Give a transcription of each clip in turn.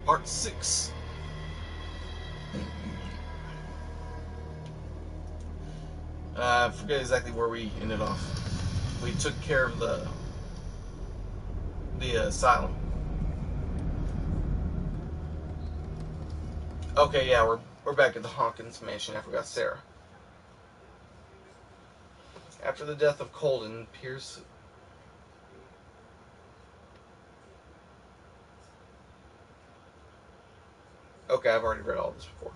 Part 6. I forget exactly where we ended off. We took care of the asylum. Okay, yeah, we're back at the Hawkins mansion. I forgot Sarah. After the death of Colden, Pierce... Okay, I've already read all this before.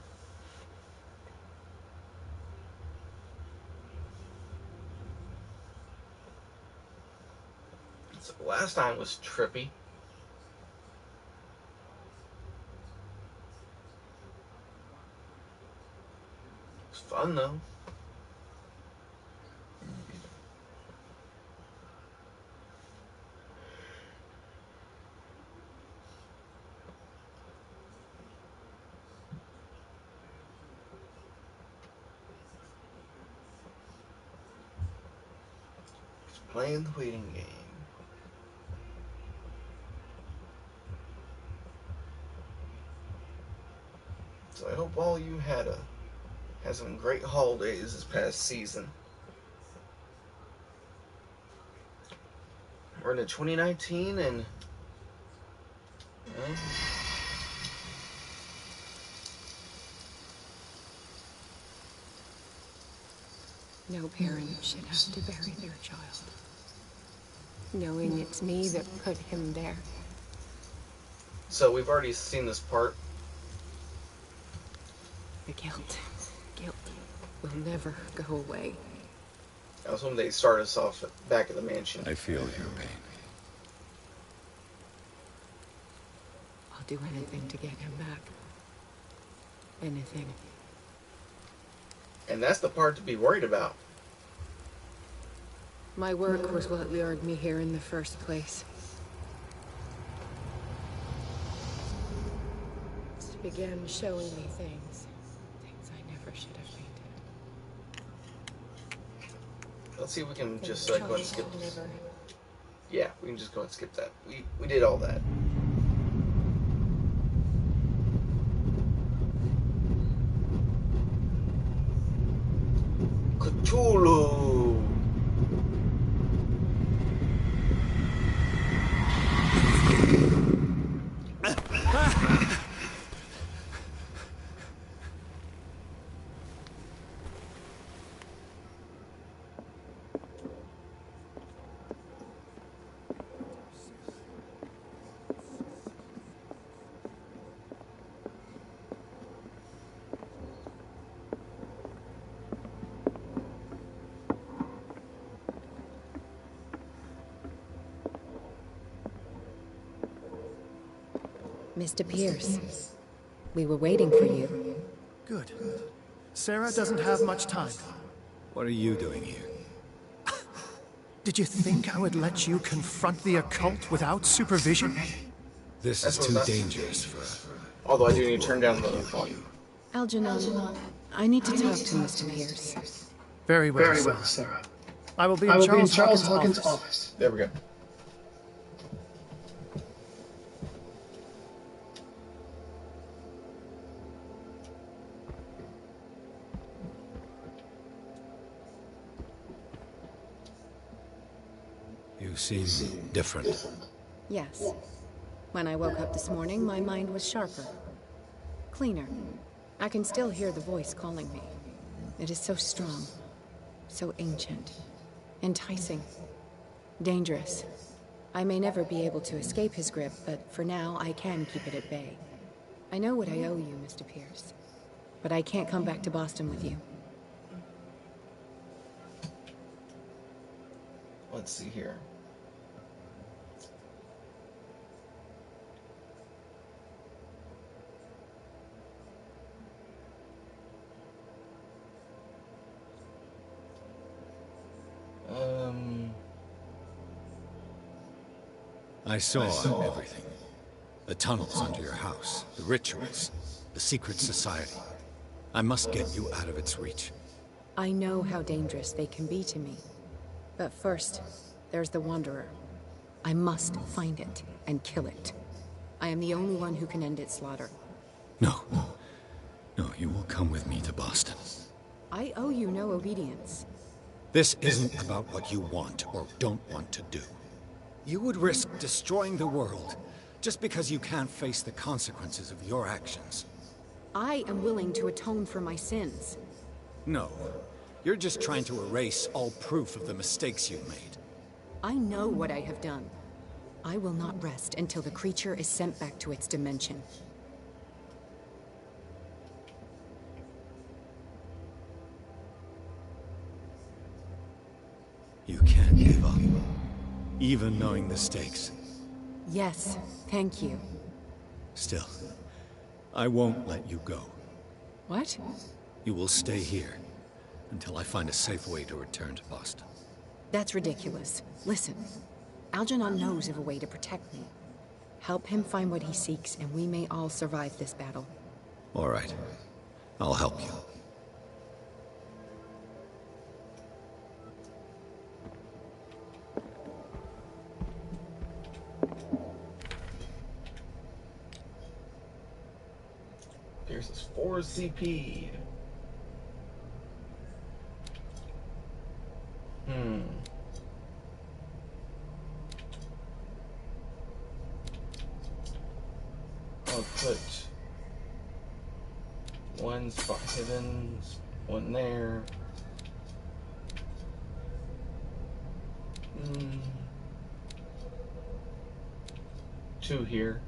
So last time was trippy. It was fun, though. Playing the waiting game. So I hope all you had some great holidays this past season. We're into 2019 and no parent should have to bury their child, knowing it's me that put him there. So we've already seen this part. The guilt will never go away. That was when they started us off back at the mansion. I feel your pain. I'll do anything to get him back. Anything. And that's the part to be worried about. My work was what lured me here in the first place. It began showing me things I never should have painted. Let's see if we can just go ahead and skip this. Yeah, we can just go ahead and skip that. We did all that. Cthulhu! Mr. Pierce, we were waiting for you. Good. Sarah doesn't have much time. What are you doing here? Did you think I would let you confront the occult without supervision? This is too dangerous for... Although I do need to turn down the volume. Algernon, I need to talk to Mr. Pierce. Very well, Sarah. I will be in Charles Hawkins' office. There we go. You seem different. Yes. When I woke up this morning, my mind was sharper. Cleaner. I can still hear the voice calling me. It is so strong. So ancient. Enticing. Dangerous. I may never be able to escape his grip, but for now, I can keep it at bay. I know what I owe you, Mr. Pierce. But I can't come back to Boston with you. Let's see here. I saw everything. The tunnels under your house, the rituals, the secret society. I must get you out of its reach. I know how dangerous they can be to me. But first, there's the Wanderer. I must find it and kill it. I am the only one who can end its slaughter. No. No, you will come with me to Boston. I owe you no obedience. This isn't about what you want or don't want to do. You would risk destroying the world just because you can't face the consequences of your actions. I am willing to atone for my sins. No. You're just trying to erase all proof of the mistakes you've made. I know what I have done. I will not rest until the creature is sent back to its dimension. You can't give up, even knowing the stakes. Yes, thank you. Still, I won't let you go. What? You will stay here until I find a safe way to return to Boston. That's ridiculous. Listen, Algernon knows of a way to protect me. Help him find what he seeks, and we may all survive this battle. All right. I'll help you. Pierce is 4 CP. I'll put one spot hidden, one there. Two here.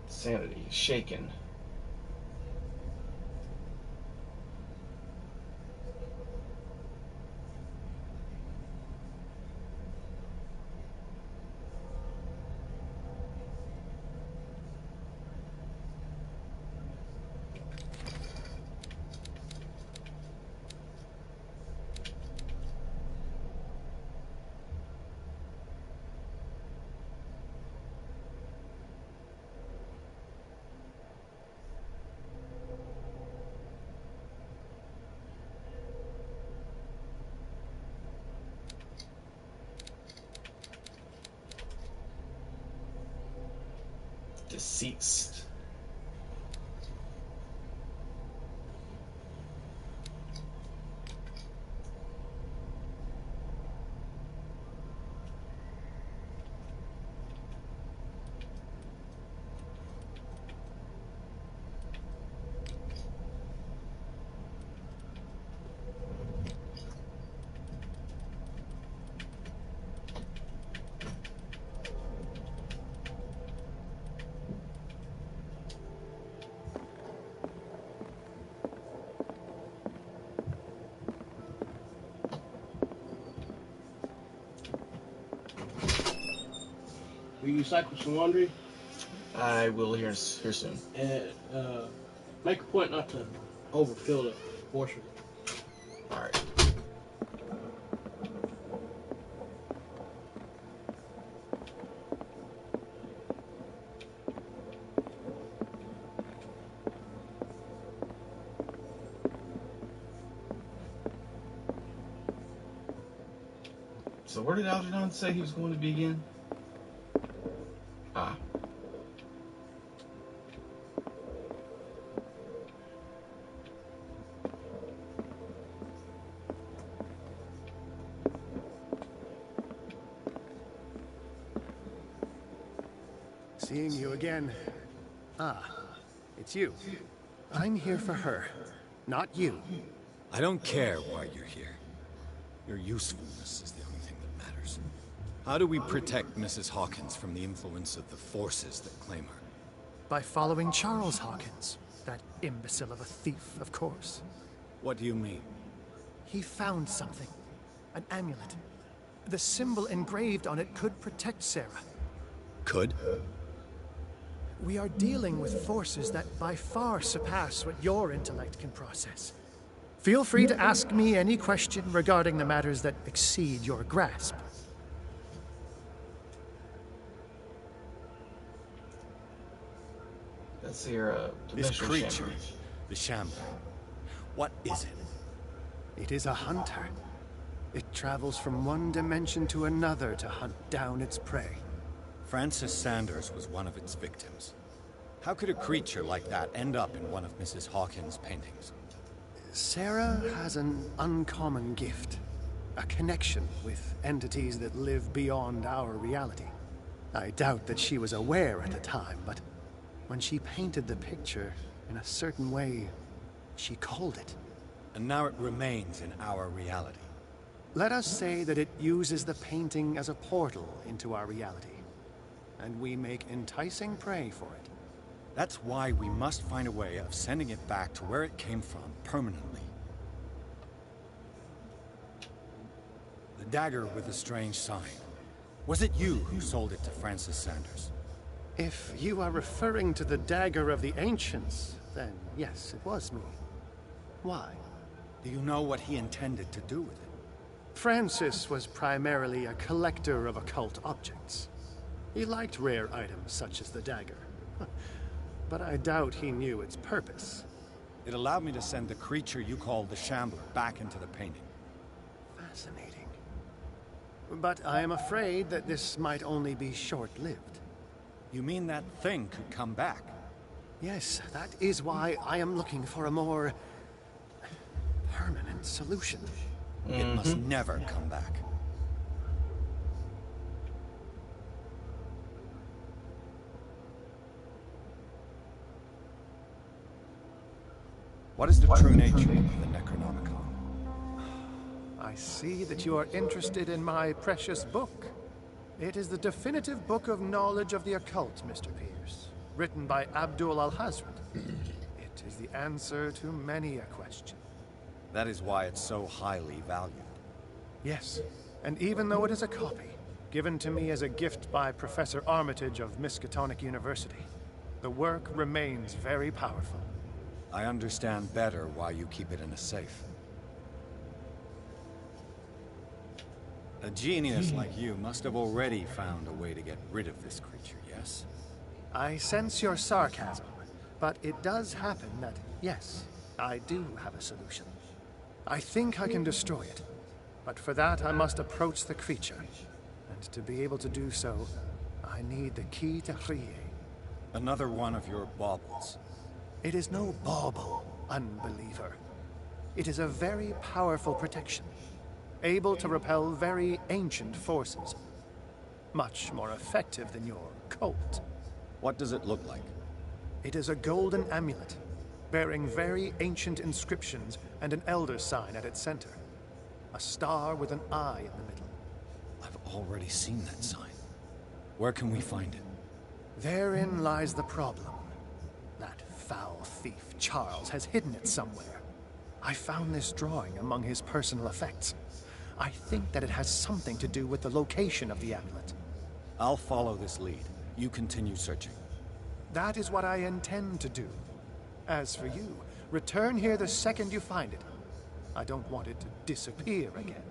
Sanity shaken. Deceased. Will you cycle some laundry? I will here soon. And make a point not to overfill the washer. Alright. So where did Algernon say he was going to be again? Ah. Seeing you again. Ah, it's you. I'm here for her, not you. I don't care why you're here. Your usefulness is the only thing that matters. How do we protect Mrs. Hawkins from the influence of the forces that claim her? By following Charles Hawkins. That imbecile of a thief, of course. What do you mean? He found something. An amulet. The symbol engraved on it could protect Sarah. Could? We are dealing with forces that by far surpass what your intellect can process. Feel free to ask me any question regarding the matters that exceed your grasp. That's your This dimensional creature, chamber. the Shambler. What is it? It is a hunter. It travels from one dimension to another to hunt down its prey. Francis Sanders was one of its victims. How could a creature like that end up in one of Mrs. Hawkins' paintings? Sarah has an uncommon gift. A connection with entities that live beyond our reality. I doubt that she was aware at the time, but when she painted the picture in a certain way, she called it. And now it remains in our reality. Let us say that it uses the painting as a portal into our reality. And we make enticing prey for it. That's why we must find a way of sending it back to where it came from permanently. The dagger with the strange sign. Was it you who sold it to Francis Sanders? If you are referring to the dagger of the ancients, then yes, it was me. Why? Do you know what he intended to do with it? Francis was primarily a collector of occult objects. He liked rare items such as the dagger. But I doubt he knew its purpose. It allowed me to send the creature you called the Shambler back into the painting. Fascinating. But I am afraid that this might only be short-lived. You mean that thing could come back? Yes, that is why I am looking for a more permanent solution. It must never come back. What is the true nature of the Necronomicon? I see that you are interested in my precious book. It is the definitive book of knowledge of the occult, Mr. Pierce, written by Abdul al-Hazred. It is the answer to many a question. That is why it's so highly valued. Yes, and even though it is a copy, given to me as a gift by Professor Armitage of Miskatonic University, the work remains very powerful. I understand better why you keep it in a safe. A genius like you must have already found a way to get rid of this creature, yes? I sense your sarcasm, but it does happen that, yes, I do have a solution. I think I can destroy it, but for that I must approach the creature. And to be able to do so, I need the key to Rie. Another one of your baubles. It is no bauble, unbeliever. It is a very powerful protection, able to repel very ancient forces. Much more effective than your cult. What does it look like? It is a golden amulet, bearing very ancient inscriptions and an elder sign at its center. A star with an eye in the middle. I've already seen that sign. Where can we find it? Therein lies the problem. That foul thief, Charles, has hidden it somewhere. I found this drawing among his personal effects. I think that it has something to do with the location of the amulet. I'll follow this lead. You continue searching. That is what I intend to do. As for you, return here the second you find it. I don't want it to disappear again.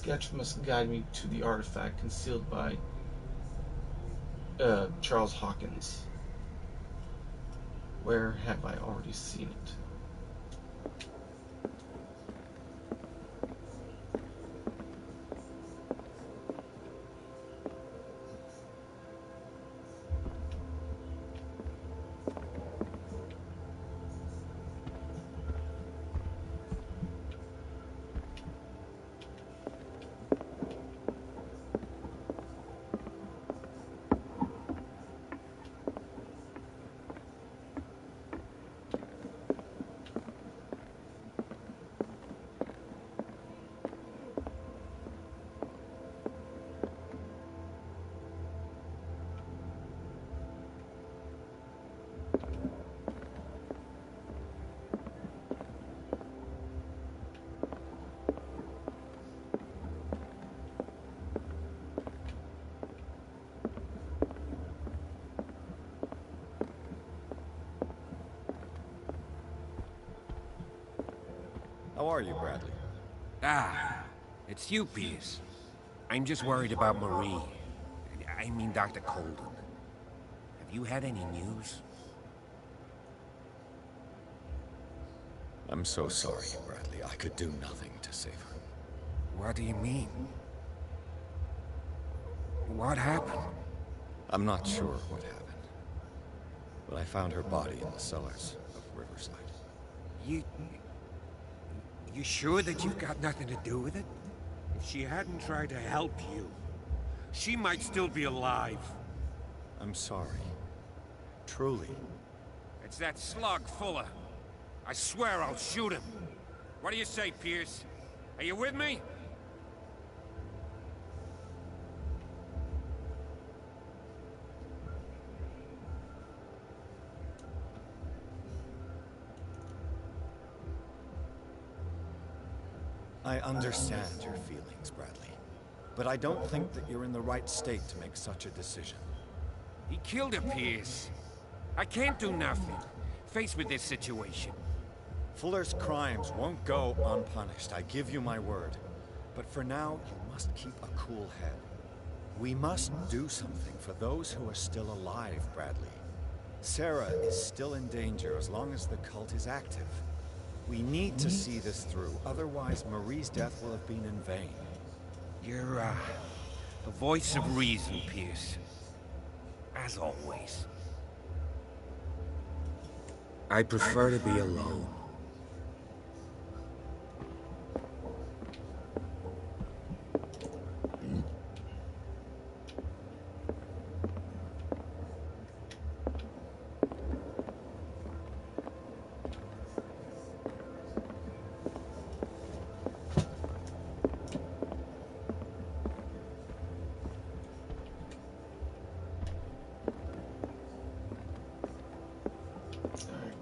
sketch must guide me to the artifact concealed by Charles Hawkins. Where have I already seen it? How are you, Bradley? Ah, it's you, Pierce. I'm just worried about Marie. I mean, Dr. Colden. Have you had any news? I'm so sorry, Bradley. I could do nothing to save her. What do you mean? What happened? I'm not sure what happened. But I found her body in the cellars of Riverside. You sure that you've got nothing to do with it? If she hadn't tried to help you, she might still be alive. I'm sorry. Truly. It's that slug, Fuller. I swear I'll shoot him. What do you say, Pierce? Are you with me? I understand your feelings, Bradley. But I don't think that you're in the right state to make such a decision. He killed her, Pierce. I can't do nothing, faced with this situation. Fuller's crimes won't go unpunished, I give you my word. But for now, you must keep a cool head. We must do something for those who are still alive, Bradley. Sarah is still in danger as long as the cult is active. We need to see this through, otherwise Marie's death will have been in vain. You're, the voice of reason, Pierce. As always. I prefer to be alone.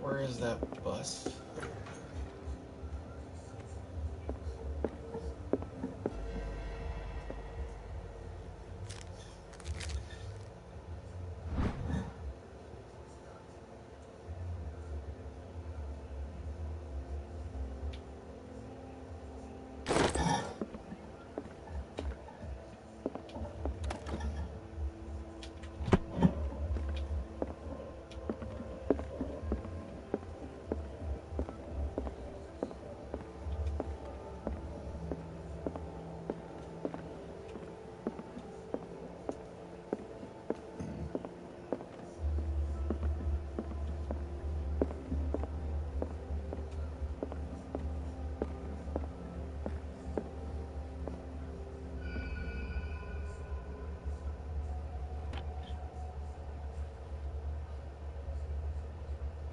Where is that bus?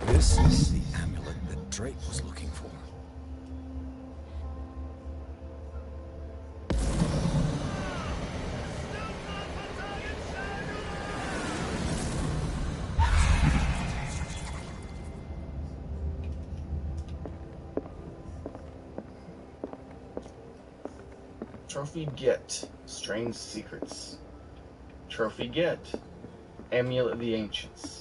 This is the amulet that Drake was looking for. Trophy get. Strange secrets. Trophy get. Amulet of the Ancients.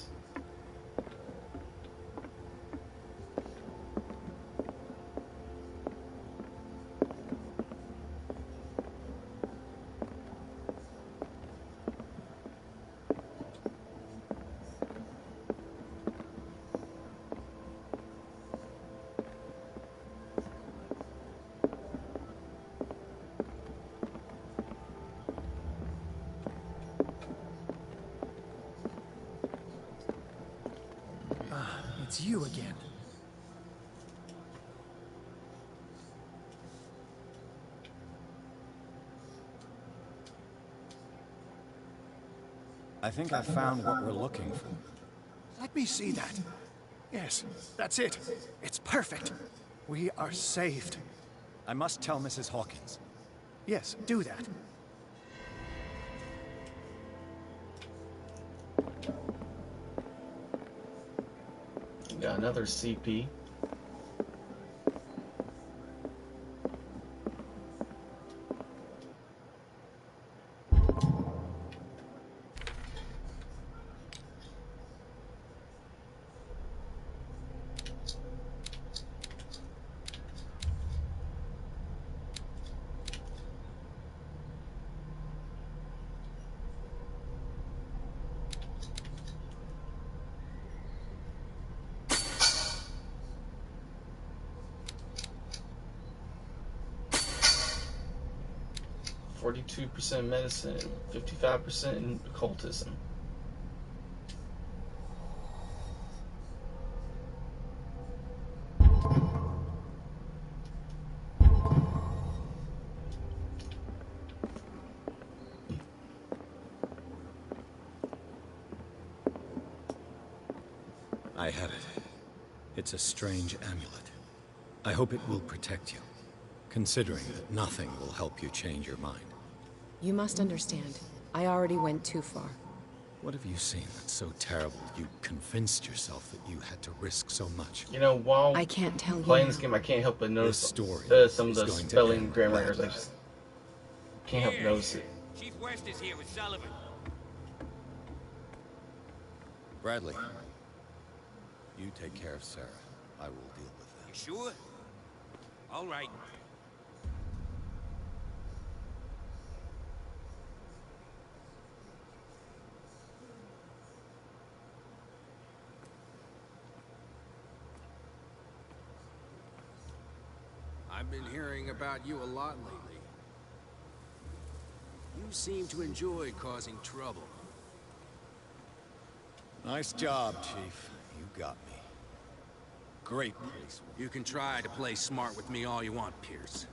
it's you again. I think I found what we're looking for. Let me see that. Yes, that's it. It's perfect. We are saved. I must tell Mrs. Hawkins. Yes, do that. Got another CP. %42 medicine, 55% in occultism. I have it. It's a strange amulet. I hope it will protect you, considering that nothing will help you change your mind. You must understand. I already went too far. What have you seen that's so terrible you convinced yourself that you had to risk so much? You know, while I can't tell you playing now. this game, I can't help but notice story some of is the going to spelling end grammar badly. errors. I just can't help notice it. Chief West is here with Sullivan. Bradley, you take care of Sarah. I will deal with that. You sure? All right. I've been hearing about you a lot lately. You seem to enjoy causing trouble. Nice job, Chief. You got me. Great police. You can try to play smart with me all you want, Pierce.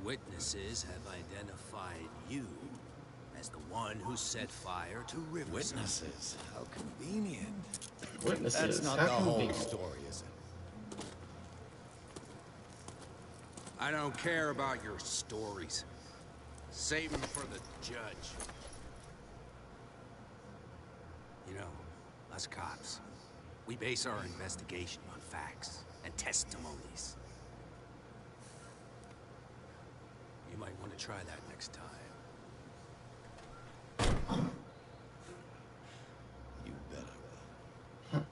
Witnesses have identified you as the one who set fire to Riverside. Witnesses? How convenient. Witnesses. That's not How the whole convenient. story, is it? I don't care about your stories. Save them for the judge. You know, us cops, we base our investigation on facts and testimonies. You might want to try that next time. You bet I will.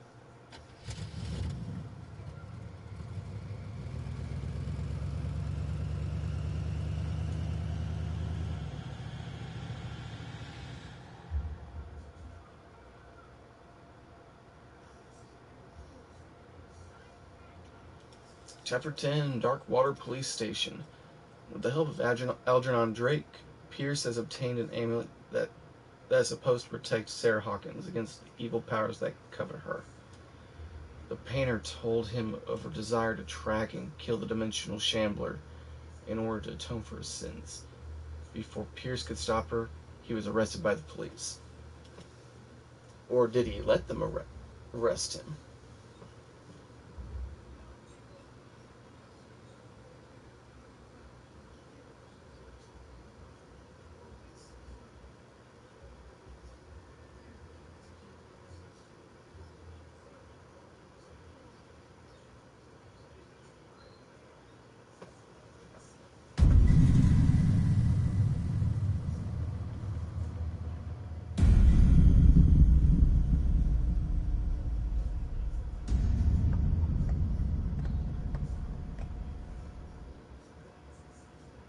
Chapter 10, Dark Water Police Station. With the help of Algernon Drake, Pierce has obtained an amulet that is supposed to protect Sarah Hawkins against the evil powers that covet her. The painter told him of her desire to track and kill the dimensional shambler in order to atone for his sins. Before Pierce could stop her, he was arrested by the police. Or did he let them arrest him?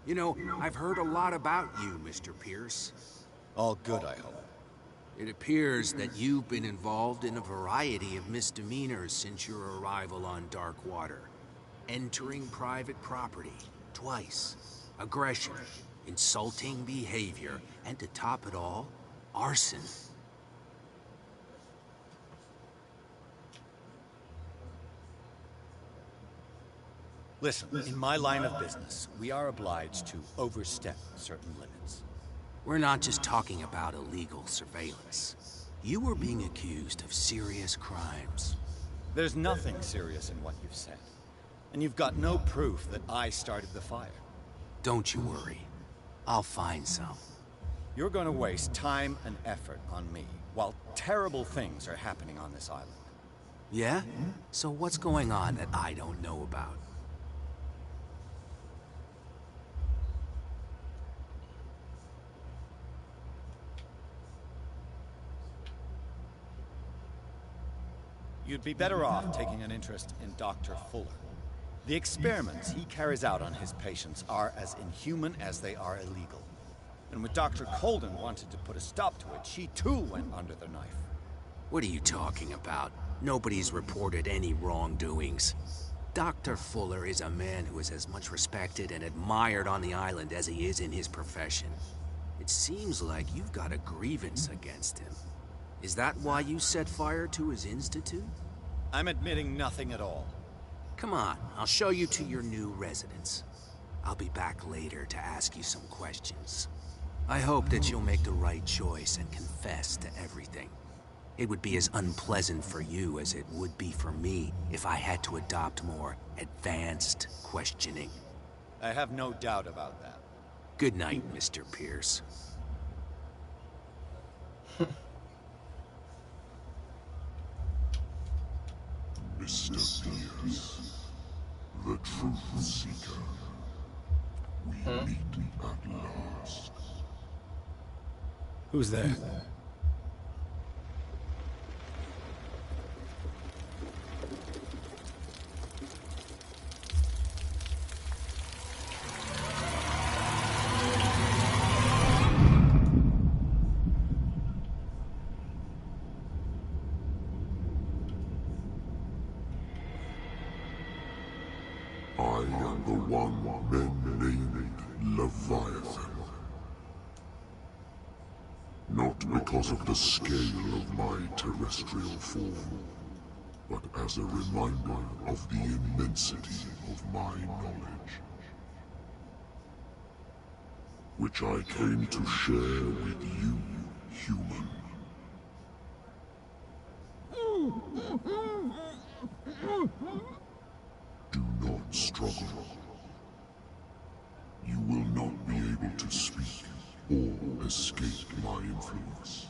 You know, I've heard a lot about you, Mr. Pierce. All good, I hope. It appears that you've been involved in a variety of misdemeanors since your arrival on Dark Water. Entering private property, twice. Aggression, insulting behavior, and to top it all, arson. Listen, in my line of business, we are obliged to overstep certain limits. We're not just talking about illegal surveillance. You were being accused of serious crimes. There's nothing serious in what you've said. And you've got no proof that I started the fire. Don't you worry. I'll find some. You're going to waste time and effort on me, while terrible things are happening on this island. Yeah? So what's going on that I don't know about? You'd be better off taking an interest in Dr. Fuller. The experiments he carries out on his patients are as inhuman as they are illegal. And when Dr. Colden wanted to put a stop to it, she too went under the knife. What are you talking about? Nobody's reported any wrongdoings. Dr. Fuller is a man who is as much respected and admired on the island as he is in his profession. It seems like you've got a grievance against him. Is that why you set fire to his institute? I'm admitting nothing at all. Come on, I'll show you to your new residence. I'll be back later to ask you some questions. I hope that you'll make the right choice and confess to everything. It would be as unpleasant for you as it would be for me if I had to adopt more advanced questioning. I have no doubt about that. Good night, Mr. Pierce. Mr. Pierce, the Truth Seeker. We meet at last. Who's there? I am the one men named Leviathan. Not because of the scale of my terrestrial form, but as a reminder of the immensity of my knowledge, which I came to share with you, human. Do not struggle. You will not be able to speak or escape my influence.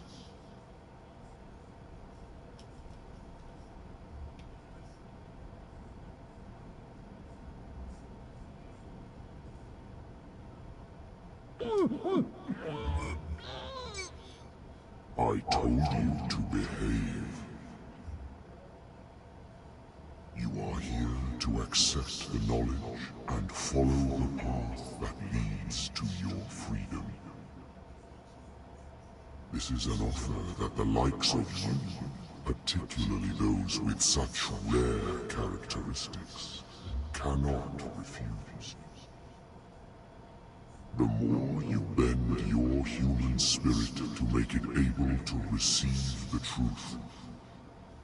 I told you to behave. You are here to accept the knowledge and follow the path that leads to your freedom. This is an offer that the likes of you, particularly those with such rare characteristics, cannot refuse. The more you bend your human spirit to make it able to receive the truth,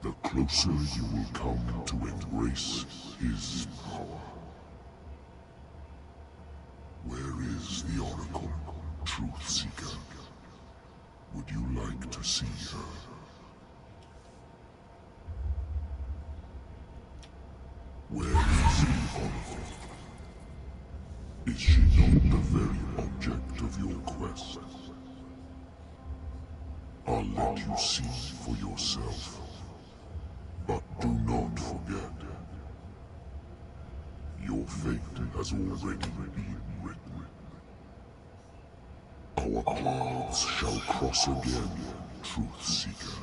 the closer you will come to embrace his power. Where is the Oracle, Truth Seeker? Would you like to see her? Where is the Oracle? Is she not the very object of your quest? I'll let you see for yourself. But do not forget, your fate has already been written. Our paths shall cross again, Truth Seeker.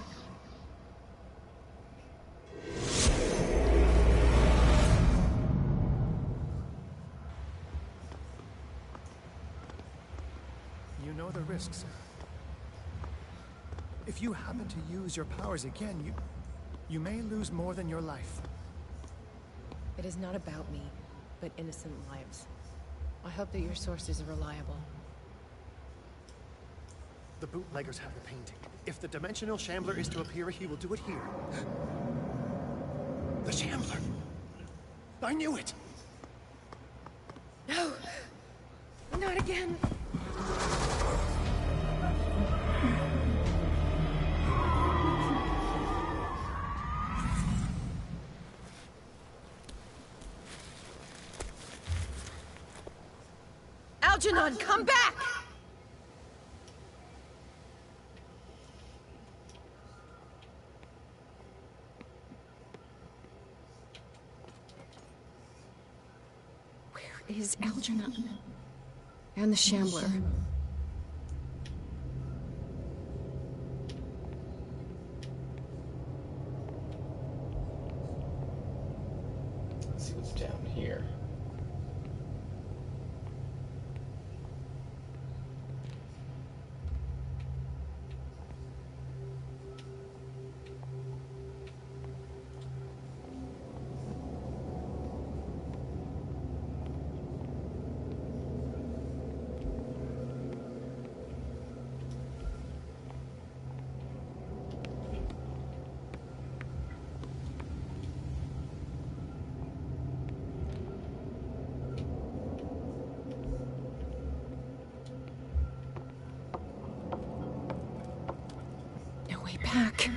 You know the risks. If you happen to use your powers again, you may lose more than your life. It is not about me, but innocent lives. I hope that your sources are reliable. The bootleggers have the painting. If the Dimensional Shambler is to appear, he will do it here. The Shambler! I knew it! Algernon, come back! Where is Algernon? And the Shambler. Let's see what's down here. No way back.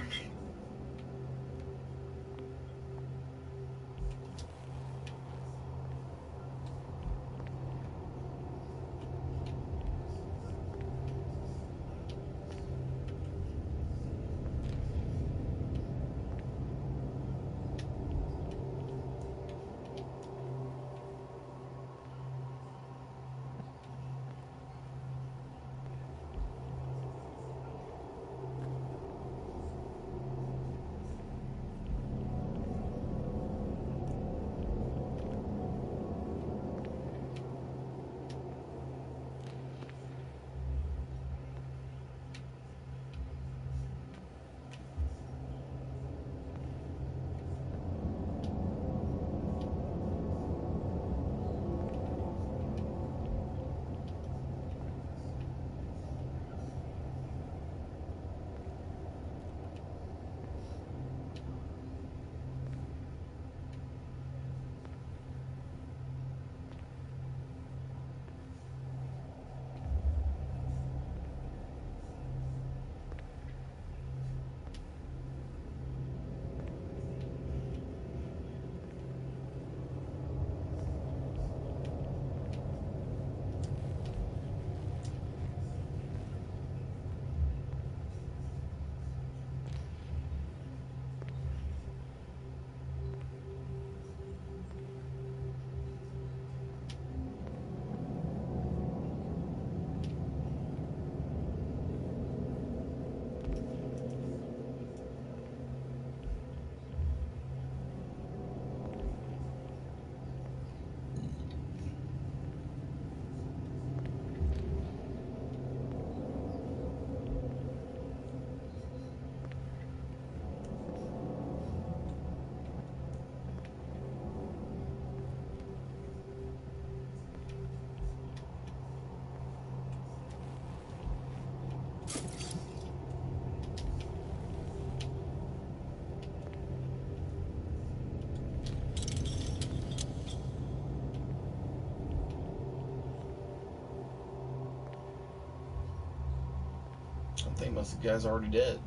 I think most of the guys are already dead.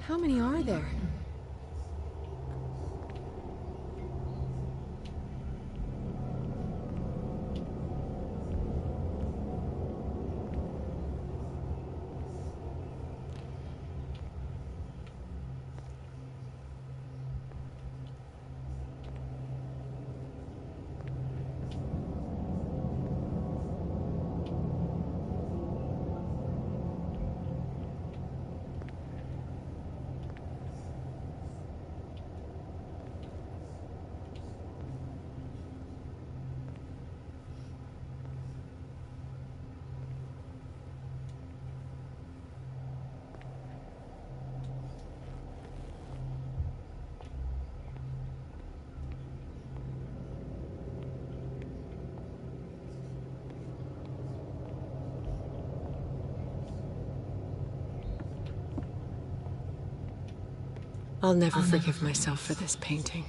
How many are there? I'll never forgive myself for this painting.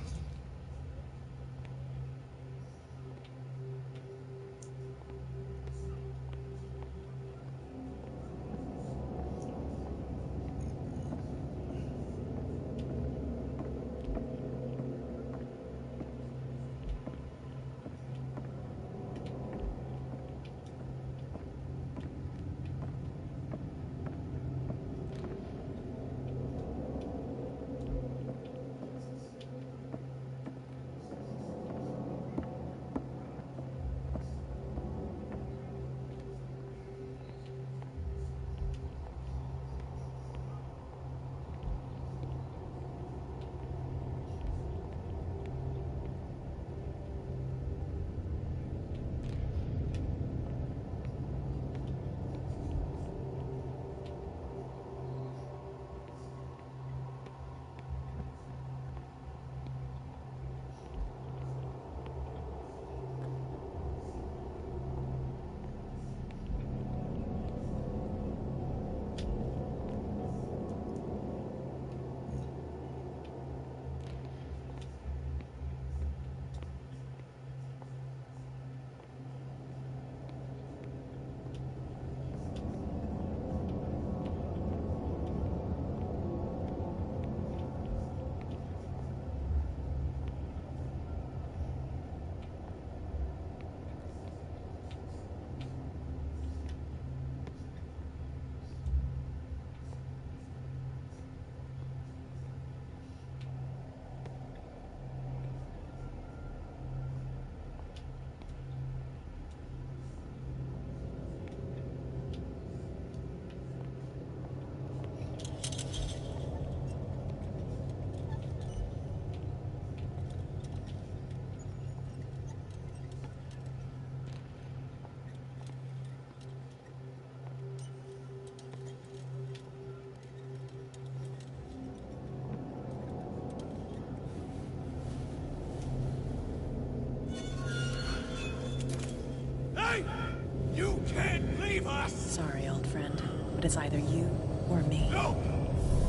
Sorry, old friend, but it's either you or me. No!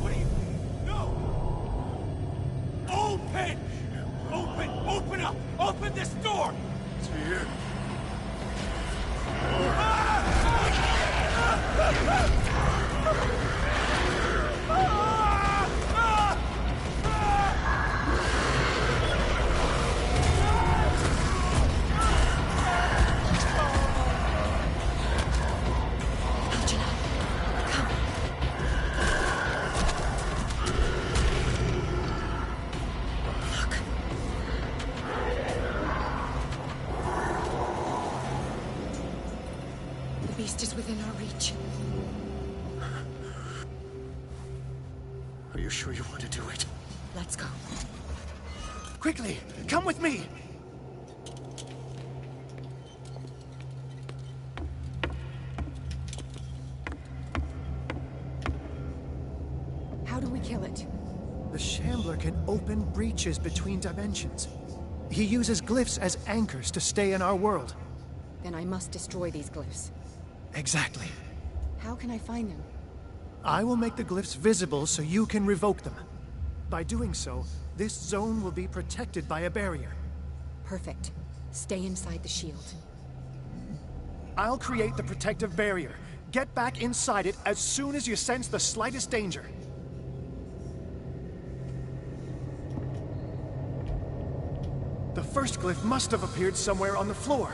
What are you... No! Open! Open! Open up! Open this door! It's here. The beast is within our reach. Are you sure you want to do it? Let's go. Quickly, come with me! How do we kill it? The Shambler can open breaches between dimensions. He uses glyphs as anchors to stay in our world. Then I must destroy these glyphs. Exactly. How can I find them? I will make the glyphs visible so you can revoke them. By doing so, this zone will be protected by a barrier. Perfect. Stay inside the shield. I'll create the protective barrier. Get back inside it as soon as you sense the slightest danger. The first glyph must have appeared somewhere on the floor.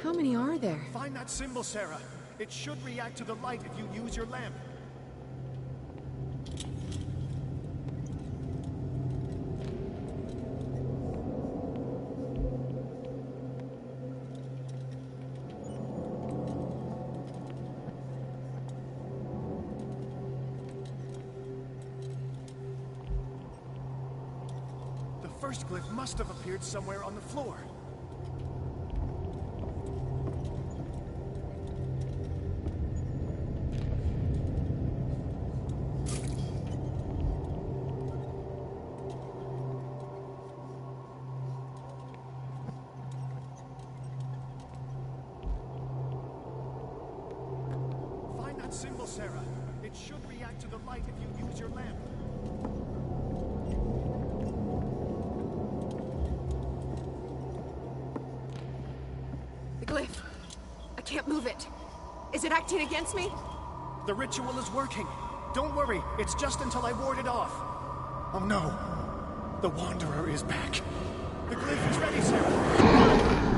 How many are there? Find that symbol, Sarah. It should react to the light if you use your lamp. The first glyph must have appeared somewhere on the floor. Find that symbol, Sarah. It should react to the light if you use your lamp. The glyph. I can't move it. Is it acting against me? The ritual is working. Don't worry, it's just until I ward it off. Oh no. The Wanderer is back. The glyph is ready, Sarah.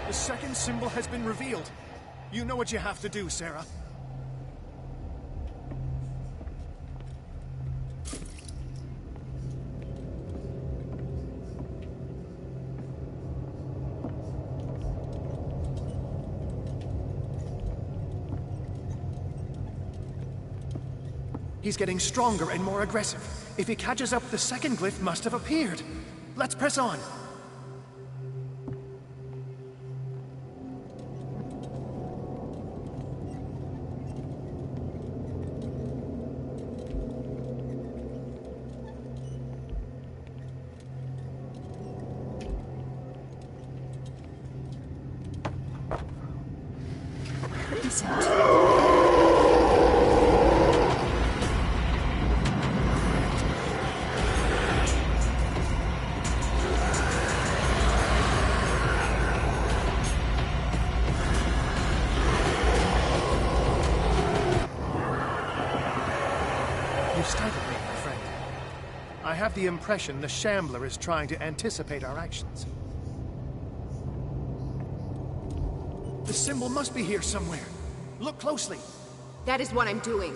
The second symbol has been revealed. You know what you have to do, Sarah. He's getting stronger and more aggressive. If he catches up, the second glyph must have appeared. Let's press on. What is it? You startled me, my friend. I have the impression the Shambler is trying to anticipate our actions. The symbol must be here somewhere. Look closely. That is what I'm doing.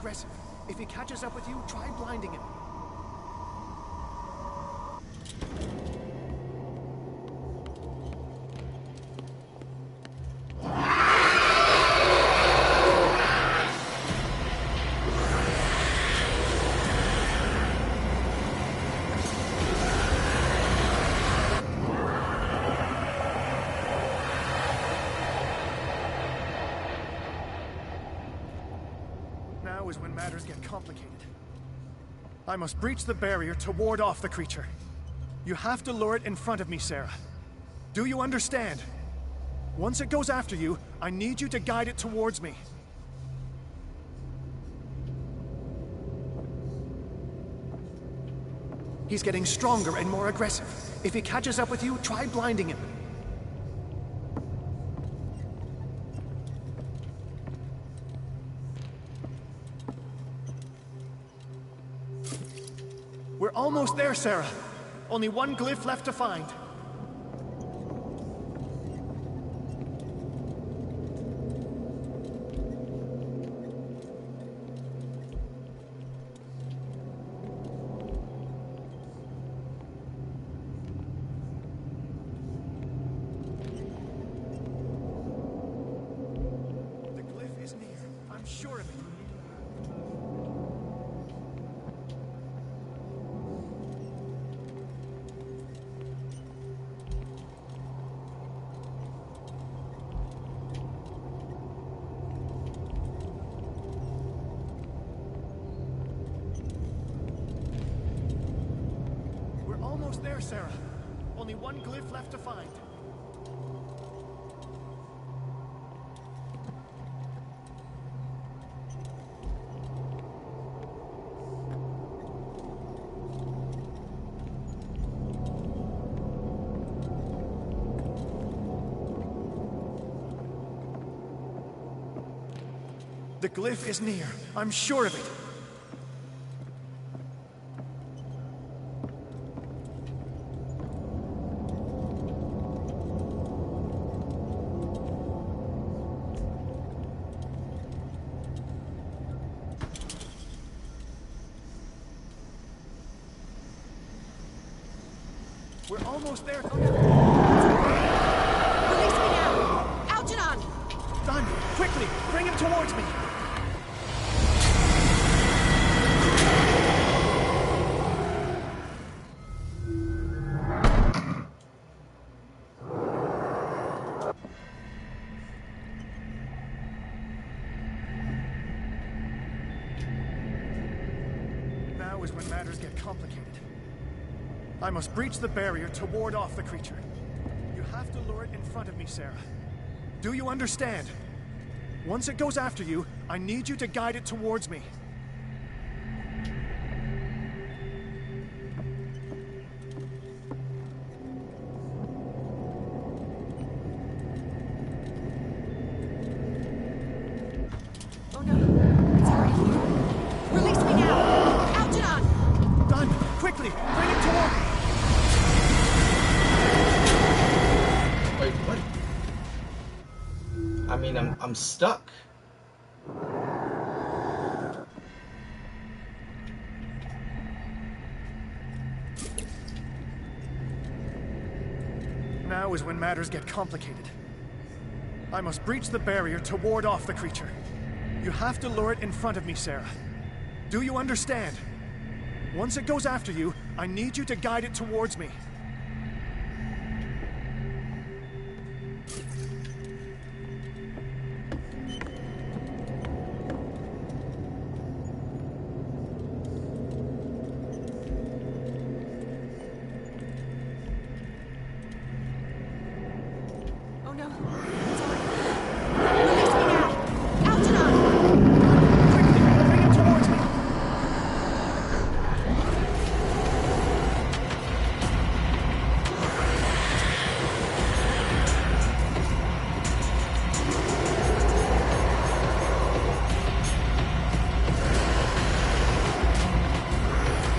aggressive. If he catches up with you, try blinding him. Now is when matters get complicated. I must breach the barrier to ward off the creature. You have to lure it in front of me, Sarah. Do you understand? Once it goes after you, I need you to guide it towards me. He's getting stronger and more aggressive. If he catches up with you, try blinding him. We're almost there, Sarah. Only one glyph left to find. The glyph is near. I'm sure of it. Almost there, Sarah. Only one glyph left to find. The glyph is near. I'm sure of it. We're almost there. Release me now! Algernon! Done! Quickly! Bring him towards me! Now is when matters get complicated. I must breach the barrier to ward off the creature. You have to lure it in front of me, Sarah. Do you understand? Once it goes after you, I need you to guide it towards me. Oh no, it's already here. Release me now! Algernon! Done! Quickly! Bring it toward me! Wait, what? I mean, I'm stuck. Now is when matters get complicated. I must breach the barrier to ward off the creature. You have to lure it in front of me, Sarah. Do you understand? Once it goes after you, I need you to guide it towards me. Oh no, it's already here. Release me now! Algernon! Quickly! Bring it towards me!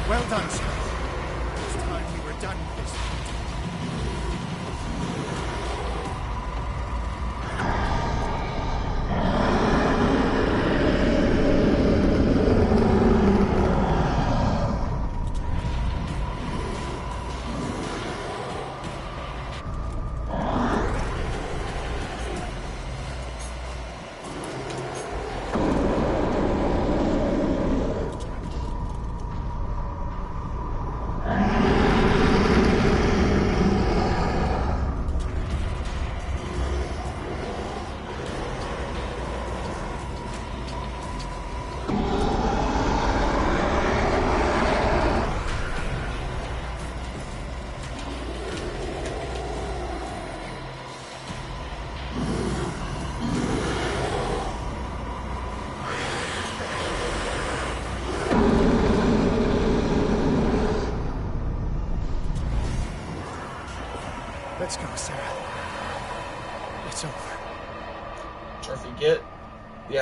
Well done, sir. It's time we were done with this.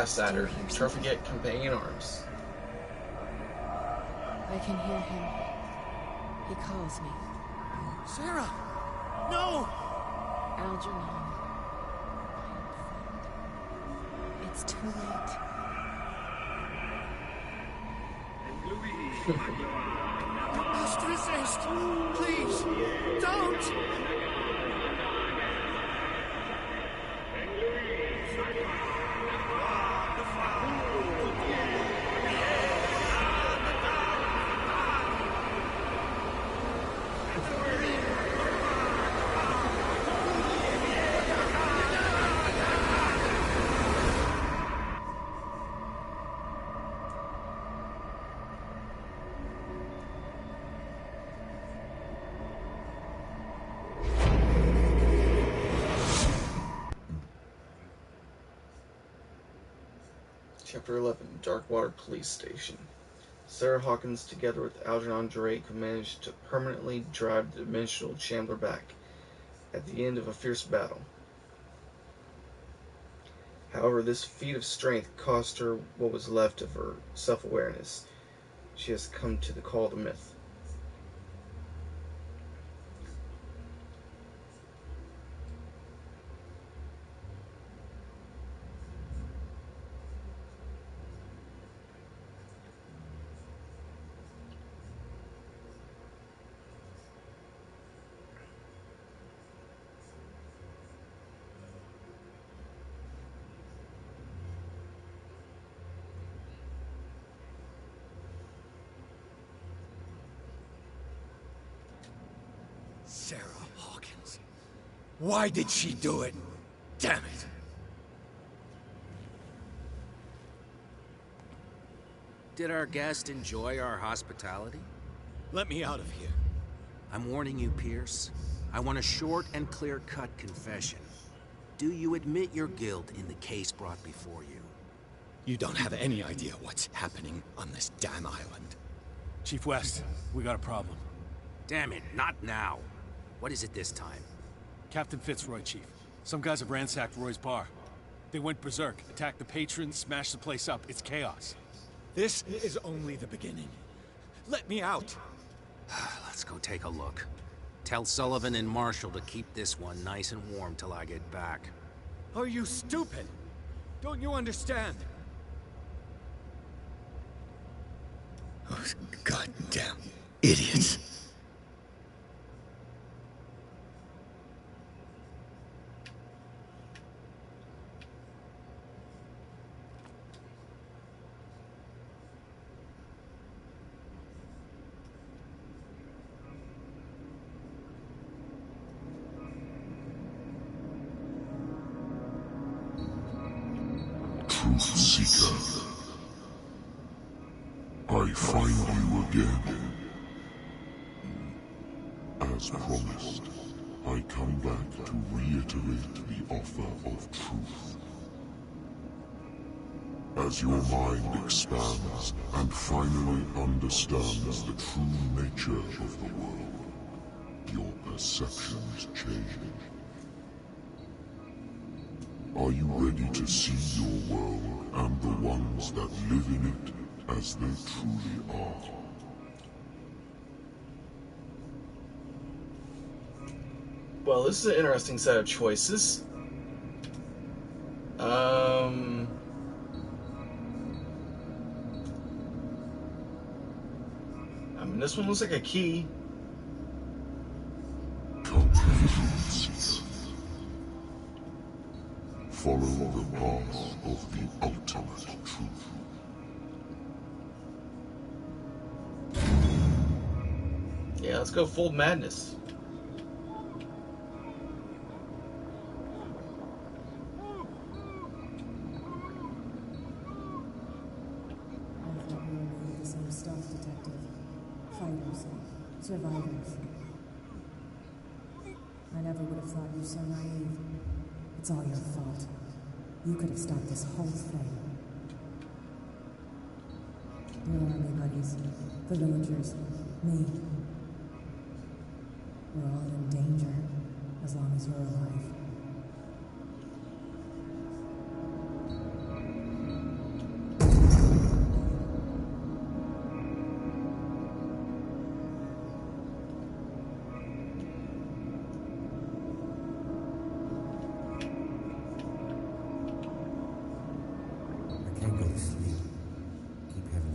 blasts at her. Trophy get companion arms. I can hear him. He calls me. Sarah! No! Algernon. It's too late. Must resist! Please! Don't! Chapter 11, Darkwater Police Station. Sarah Hawkins, together with Algernon Drake, managed to permanently drive the dimensional Chandler back at the end of a fierce battle. However, this feat of strength cost her what was left of her self-awareness. She has come to the call of the myth. Sarah Hawkins. Why did she do it? Damn it! Did our guest enjoy our hospitality? Let me out of here. I'm warning you, Pierce. I want a short and clear-cut confession. Do you admit your guilt in the case brought before you? You don't have any idea what's happening on this damn island. Chief West, we got a problem. Damn it, not now. What is it this time? Captain Fitzroy, Chief. Some guys have ransacked Roy's bar. They went berserk, attacked the patrons, smashed the place up. It's chaos. This is only the beginning. Let me out. Let's go take a look. Tell Sullivan and Marshall to keep this one nice and warm till I get back. Are you stupid? Don't you understand? Those goddamn idiots. Truth Seeker. I find you again. As promised, I come back to reiterate the offer of truth. As your mind expands and finally understands the true nature of the world, your perceptions change. Are you ready to see your world and the ones that live in it as they truly are? Well, this is an interesting set of choices. I mean, this one looks like a key. Follow the path of the ultimate truth. Yeah, let's go full madness. Stealth detective. Fighters. Survivors. I never would have thought you so naive. It's all your fault. You could have stopped this whole thing. Your army buddies, the villagers, me. We're all in danger, as long as you're alive.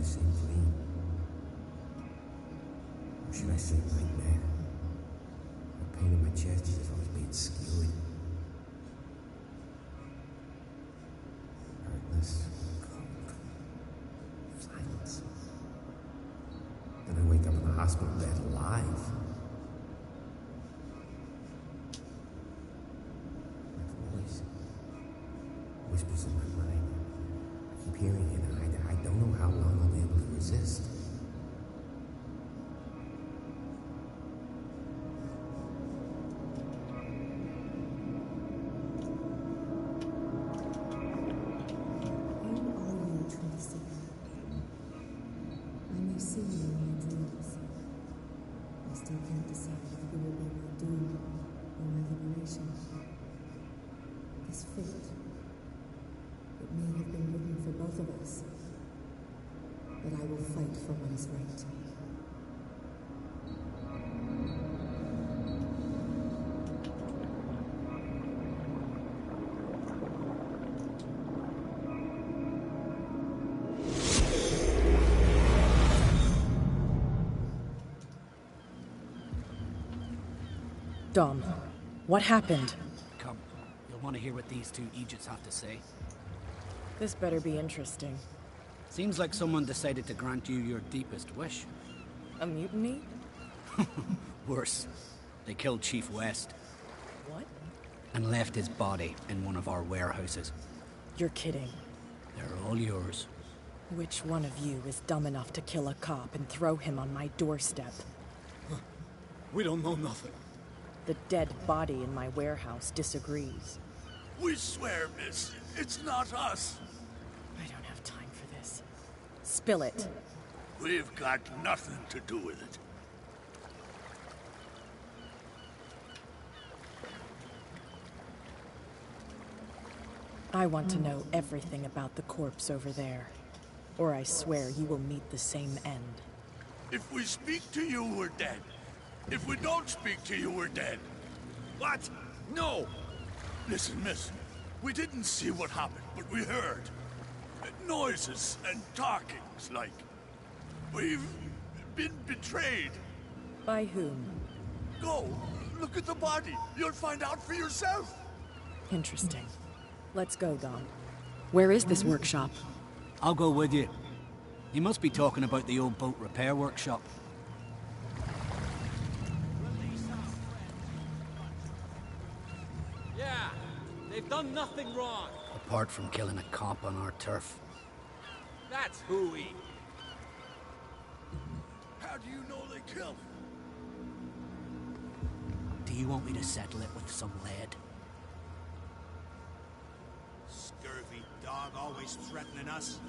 the same dream. Or should I say nightmare? The pain in my chest is as if I was being skewered. Heartless, cold, silence. Then I wake up in the hospital bed alive. My voice whispers in my mind. I keep hearing it, and I don't know how long I'll be able to resist. Still can't decide if you will be my doom or my liberation. This fate, it may have been written for both of us, but I will fight for what is right. Dom, what happened? Come, you'll want to hear what these two Egypts have to say. This better be interesting. Seems like someone decided to grant you your deepest wish. A mutiny? Worse. They killed Chief West. What? And left his body in one of our warehouses. You're kidding. They're all yours. Which one of you is dumb enough to kill a cop and throw him on my doorstep? We don't know nothing. The dead body in my warehouse disagrees. We swear, miss, it's not us. I don't have time for this. Spill it. We've got nothing to do with it. I want to know everything about the corpse over there, or I swear you will meet the same end. If we speak to you, we're dead. If we don't speak to you, we're dead. What? No! Listen, miss. We didn't see what happened, but we heard. Noises and talkings, like. We've been betrayed. By whom? Go, look at the body. You'll find out for yourself. Interesting. Let's go, Dom. Where is this workshop? I'll go with you. He must be talking about the old boat repair workshop. Yeah, they've done nothing wrong. Apart from killing a cop on our turf. That's hooey. How do you know they killed him? Do you want me to settle it with some lead? Scurvy dog always threatening us.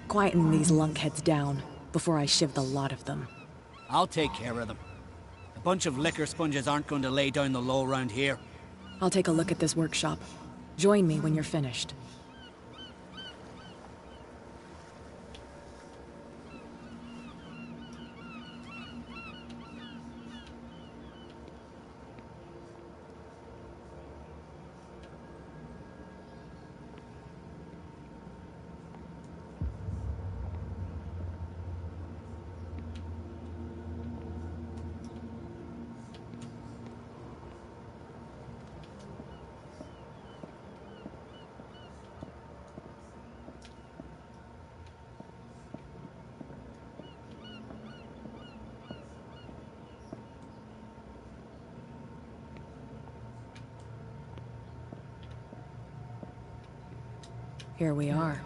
Quieten these lunkheads down before I shiv the lot of them. I'll take care of them. A bunch of liquor sponges aren't going to lay down the law around here. I'll take a look at this workshop. Join me when you're finished. Here we are.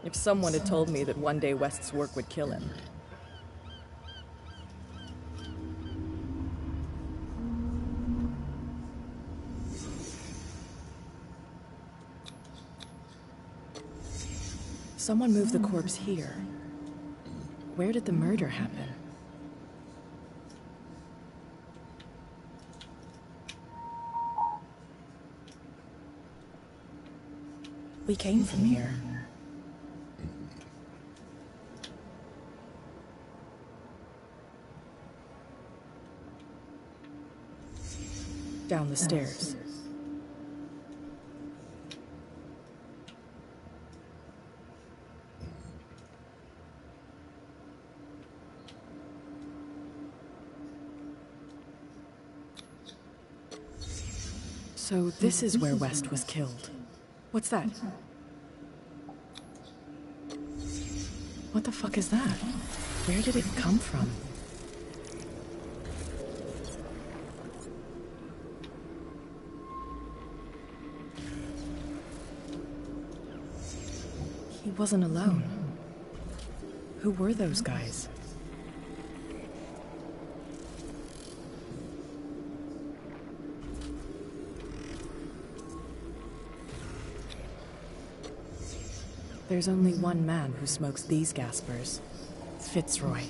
If someone had told me that one day West's work would kill him. Someone moved the corpse here. Where did the murder happen? We came from here. Down the stairs. So this is where West was killed. What's that? What the fuck is that? Where did it come from? He wasn't alone. Who were those guys? There's only one man who smokes these gaspers. Fitzroy.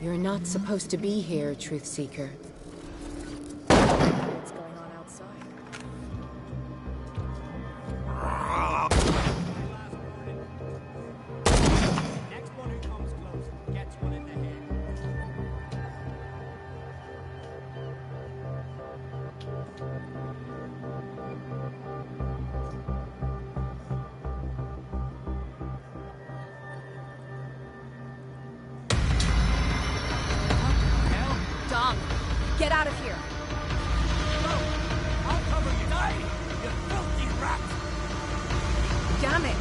You're not supposed to be here, Truth Seeker. What's going on outside? Next one who comes close gets one in the head. Dom, get out of here! I'll cover you. Die, you filthy rat! Damn it!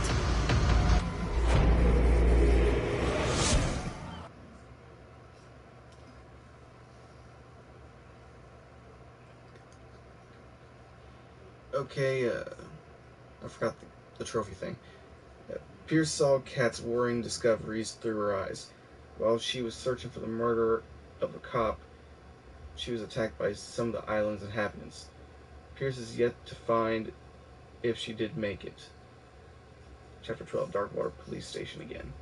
Okay, I forgot the trophy thing. Pierce saw Kat's worrying discoveries through her eyes. While she was searching for the murderer of a cop, she was attacked by some of the island's inhabitants. Pierce is yet to find if she did make it. Chapter 12, Darkwater Police Station again.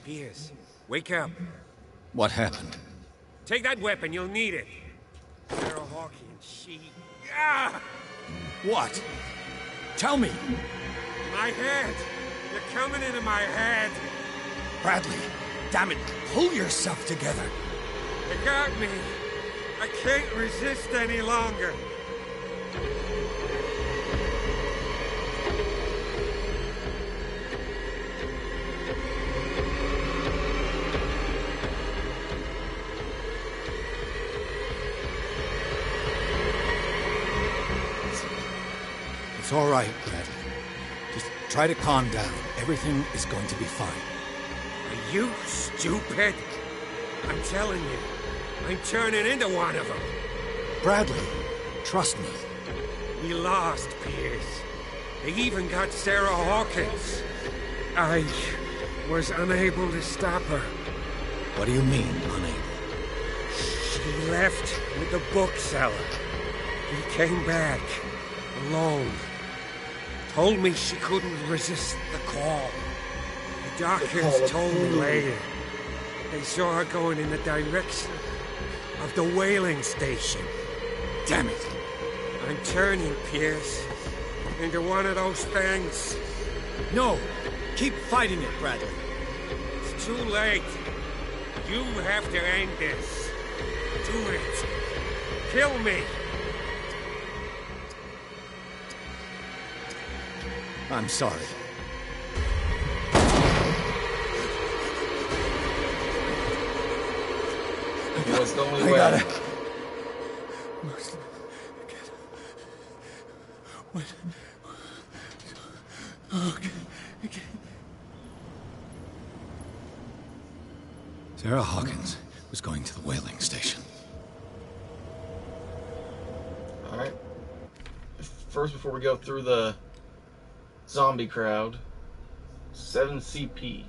Pierce, wake up. What happened? Take that weapon, you'll need it. Sarah Hawkins, she... Ah! What? Tell me! My head! You're coming into my head! Bradley, damn it, pull yourself together. You got me. I can't resist any longer. It's all right, Bradley. Just try to calm down. Everything is going to be fine. Are you stupid? I'm telling you, I'm turning into one of them. Bradley, trust me. We lost Pierce. They even got Sarah Hawkins. I was unable to stop her. What do you mean, unable? She left with the bookseller. He came back alone. told me she couldn't resist the call. The doctors told me later they saw her going in the direction of the whaling station. Damn it! I'm turning, Pierce, into one of those things. No! Keep fighting it, Bradley. It's too late. You have to end this. Do it. Kill me. I'm sorry. It was the only way. Got it. Okay. Sarah Hawkins was going to the whaling station. Alright. First, before we go through the zombie crowd, 7 CP.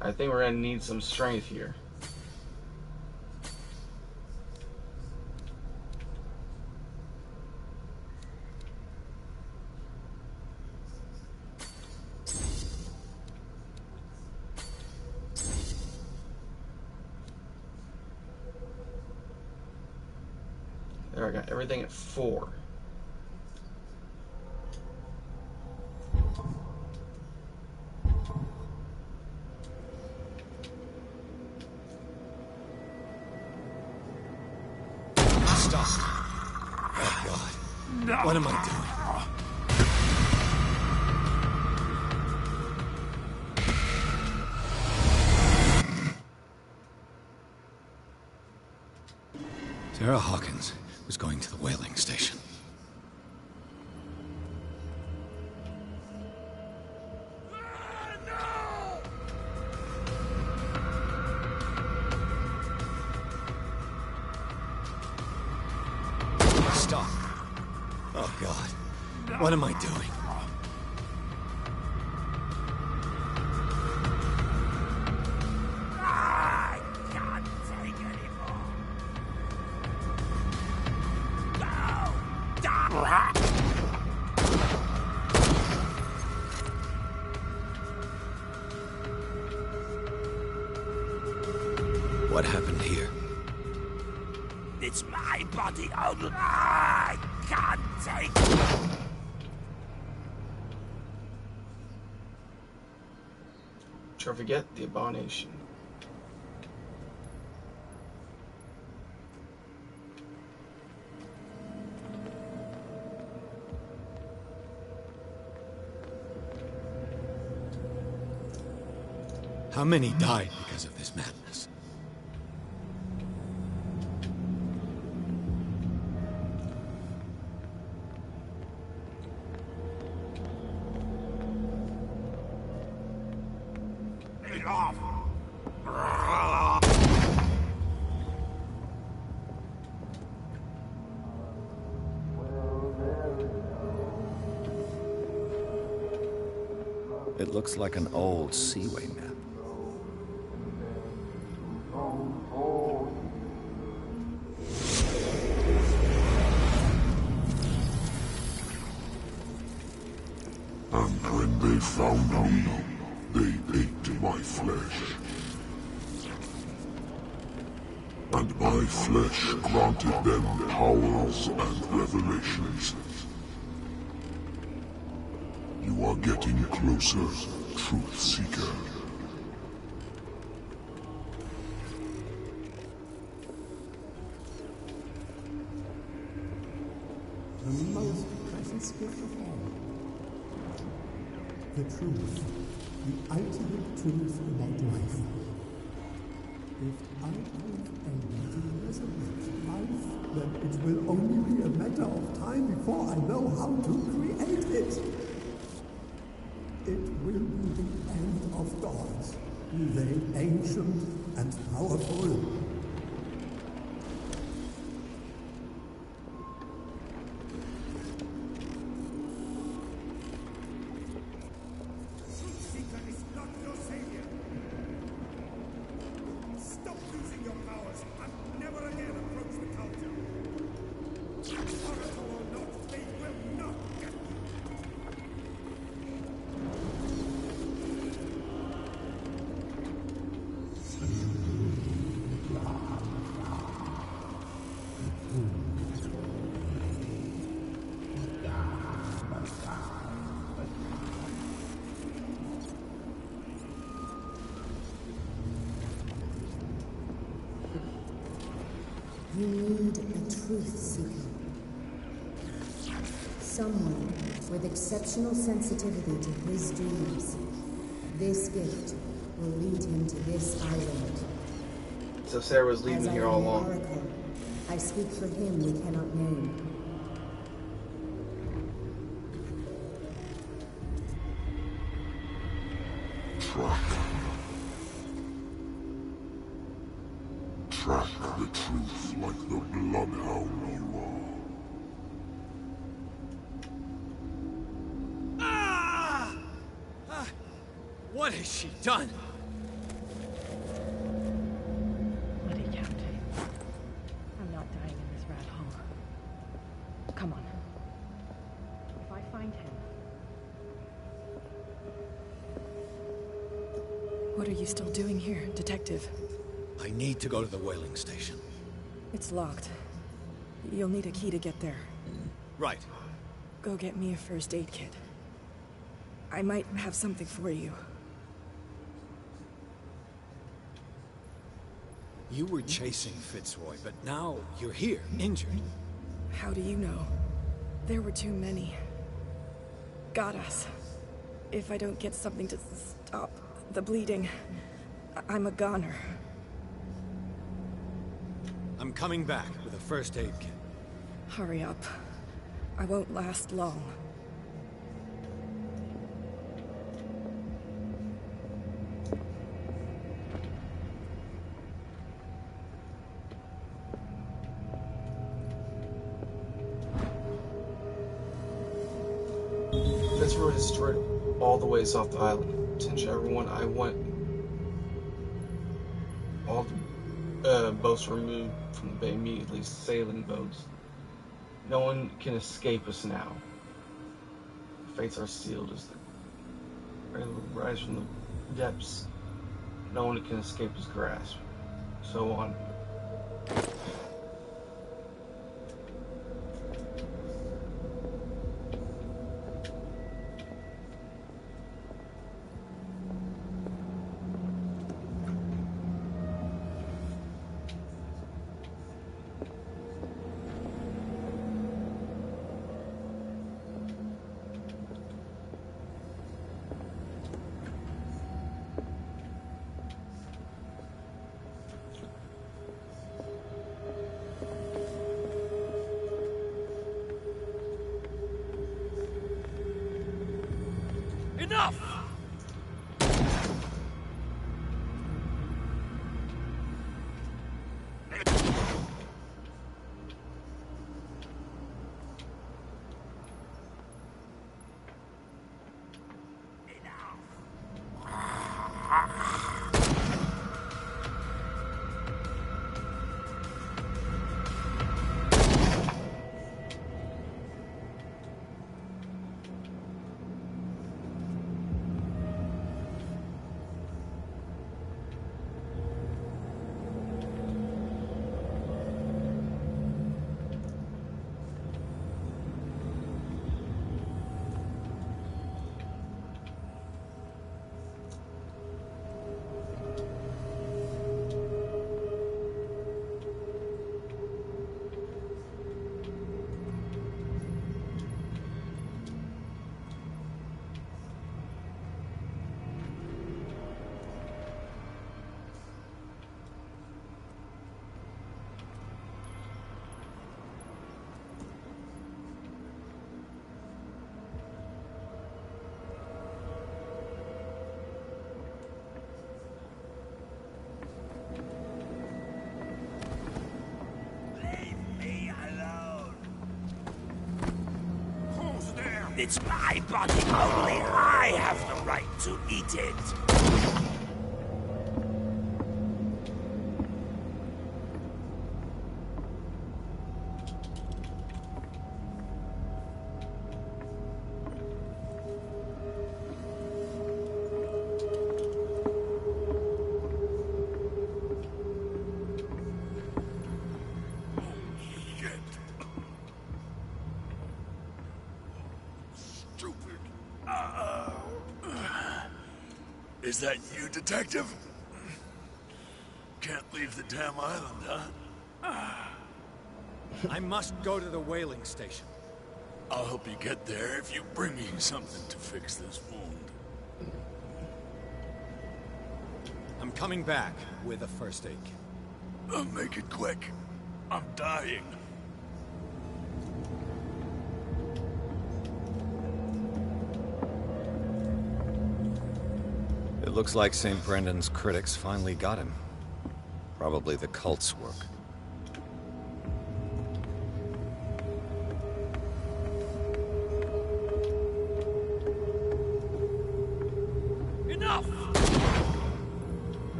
I think we're going to need some strength here. There, I got everything at 4. Stop. Oh, God. No. What am I doing? Sarah Hawkins was going to the whaling station. Stop. Oh, God. What am I doing? I can't take anymore. What happened here? It's my body only. I can't take it. Try to forget the abomination. How many died because of this madness? Enough. It looks like an old Seaway map. And when they found me, they ate my flesh. And my flesh granted them powers and revelations. You are getting closer, Truth Seeker. The most precious gift of all. The truth. The ultimate truth about life. If I am able to resurrect life, then it will only be a matter of time before I know how to create it. It will be the end of gods, be they ancient and powerful. Stop using your powers and never again approach the culture. Oracle or not, Someone with exceptional sensitivity to his dreams. This gift will lead him to this island. So Sarah was leaving here all along. Oracle, I speak for him we cannot name. Track the truth like the bloodhound you are. What has she done? Bloody Captain. I'm not dying in this rat hole. Come on. If I find him... What are you still doing here, Detective? I need to go to the whaling station. It's locked. You'll need a key to get there. Right. Go get me a first aid kit. I might have something for you. You were chasing Fitzroy, but now you're here, injured. How do you know? There were too many. Got us. If I don't get something to stop the bleeding, I'm a goner. I'm coming back with a first aid kit. Hurry up. I won't last long. Fitzroy destroyed all the ways off the island. Attention everyone, I want all the boats removed from the bay immediately, sailing boats. No one can escape us now. Fates are sealed as the rise from the depths. No one can escape his grasp. So on. Enough! It's my body. Only I have the right to eat it. Is that you, Detective? Can't leave the damn island, huh? I must go to the whaling station. I'll help you get there if you bring me something to fix this wound. I'm coming back with a first aid kit. Make it quick. I'm dying. It looks like St. Brendan's critics finally got him. Probably the cult's work. Enough!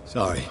Sorry.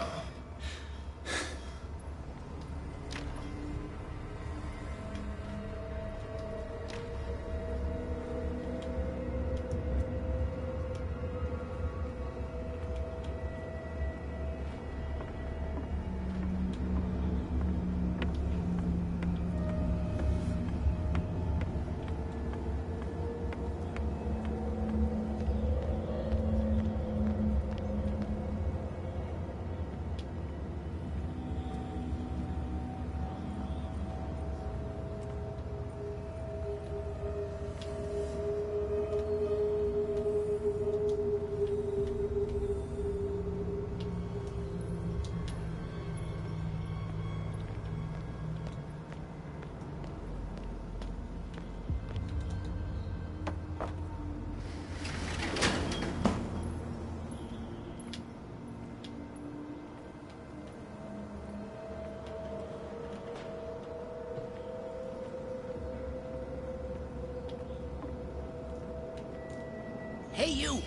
Hey, you!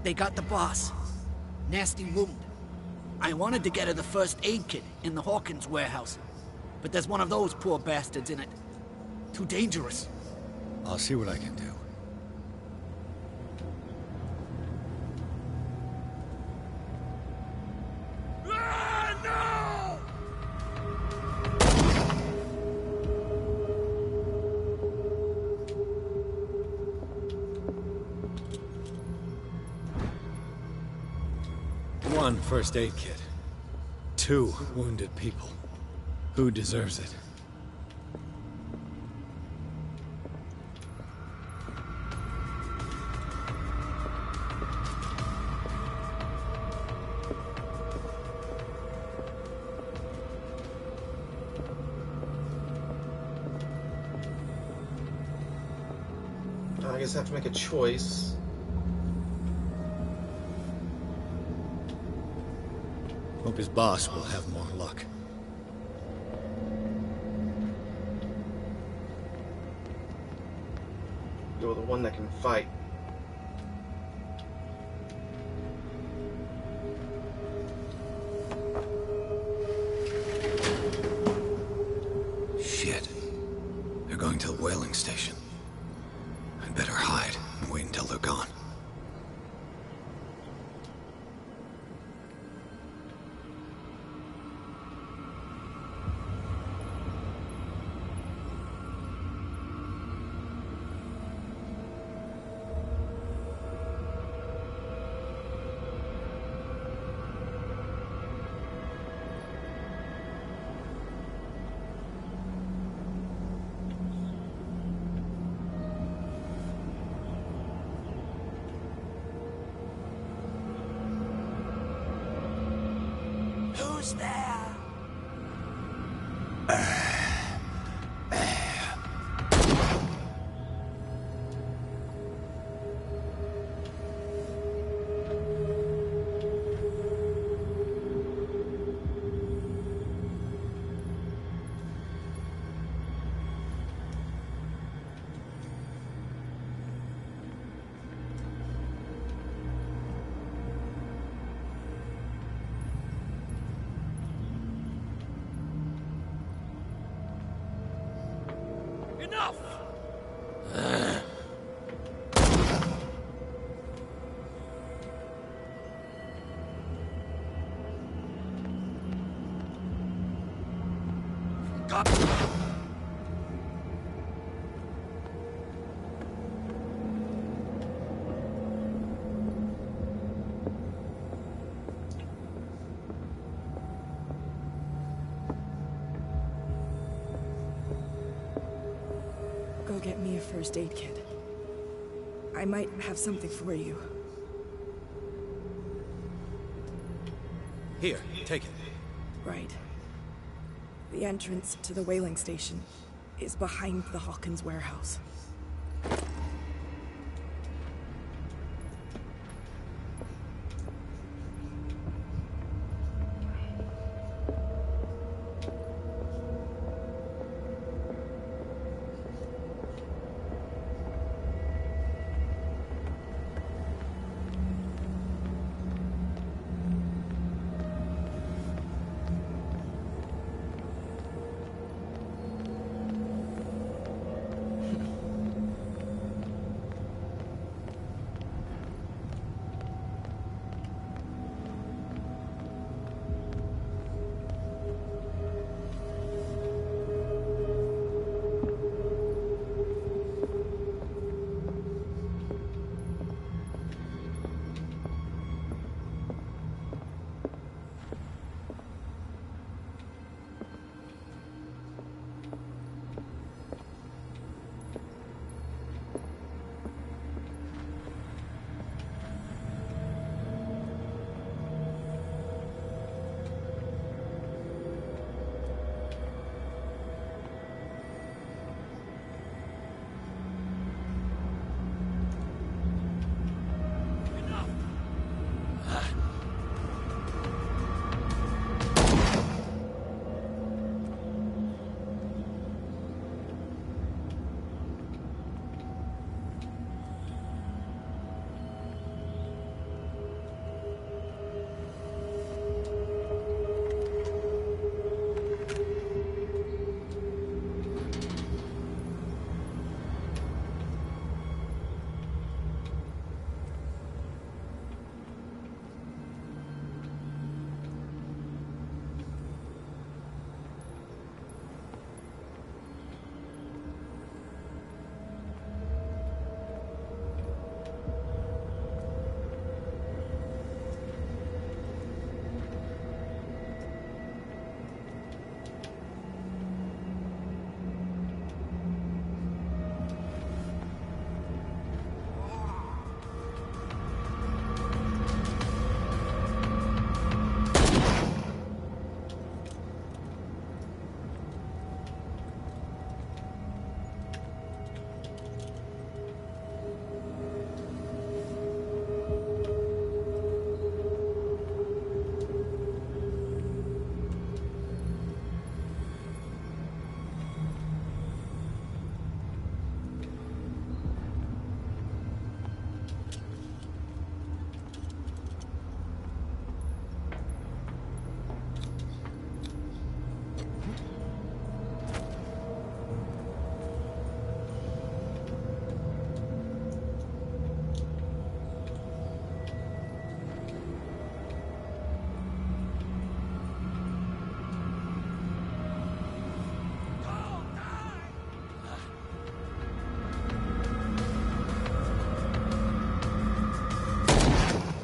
They got the boss. Nasty wound. I wanted to get her the first aid kit in the Hawkins warehouse, but there's one of those poor bastards in it. Too dangerous. I'll see what I can do. One first aid kit. 2 wounded people. Who deserves it? I guess I have to make a choice. Hope his boss will have more luck. Go with the one that can fight. Shit. They're going to the whaling station. I'd better hide and wait until they're gone. Who's there? Enough! first aid kit. I might have something for you. Here, take it. Right. The entrance to the whaling station is behind the Hawkins warehouse.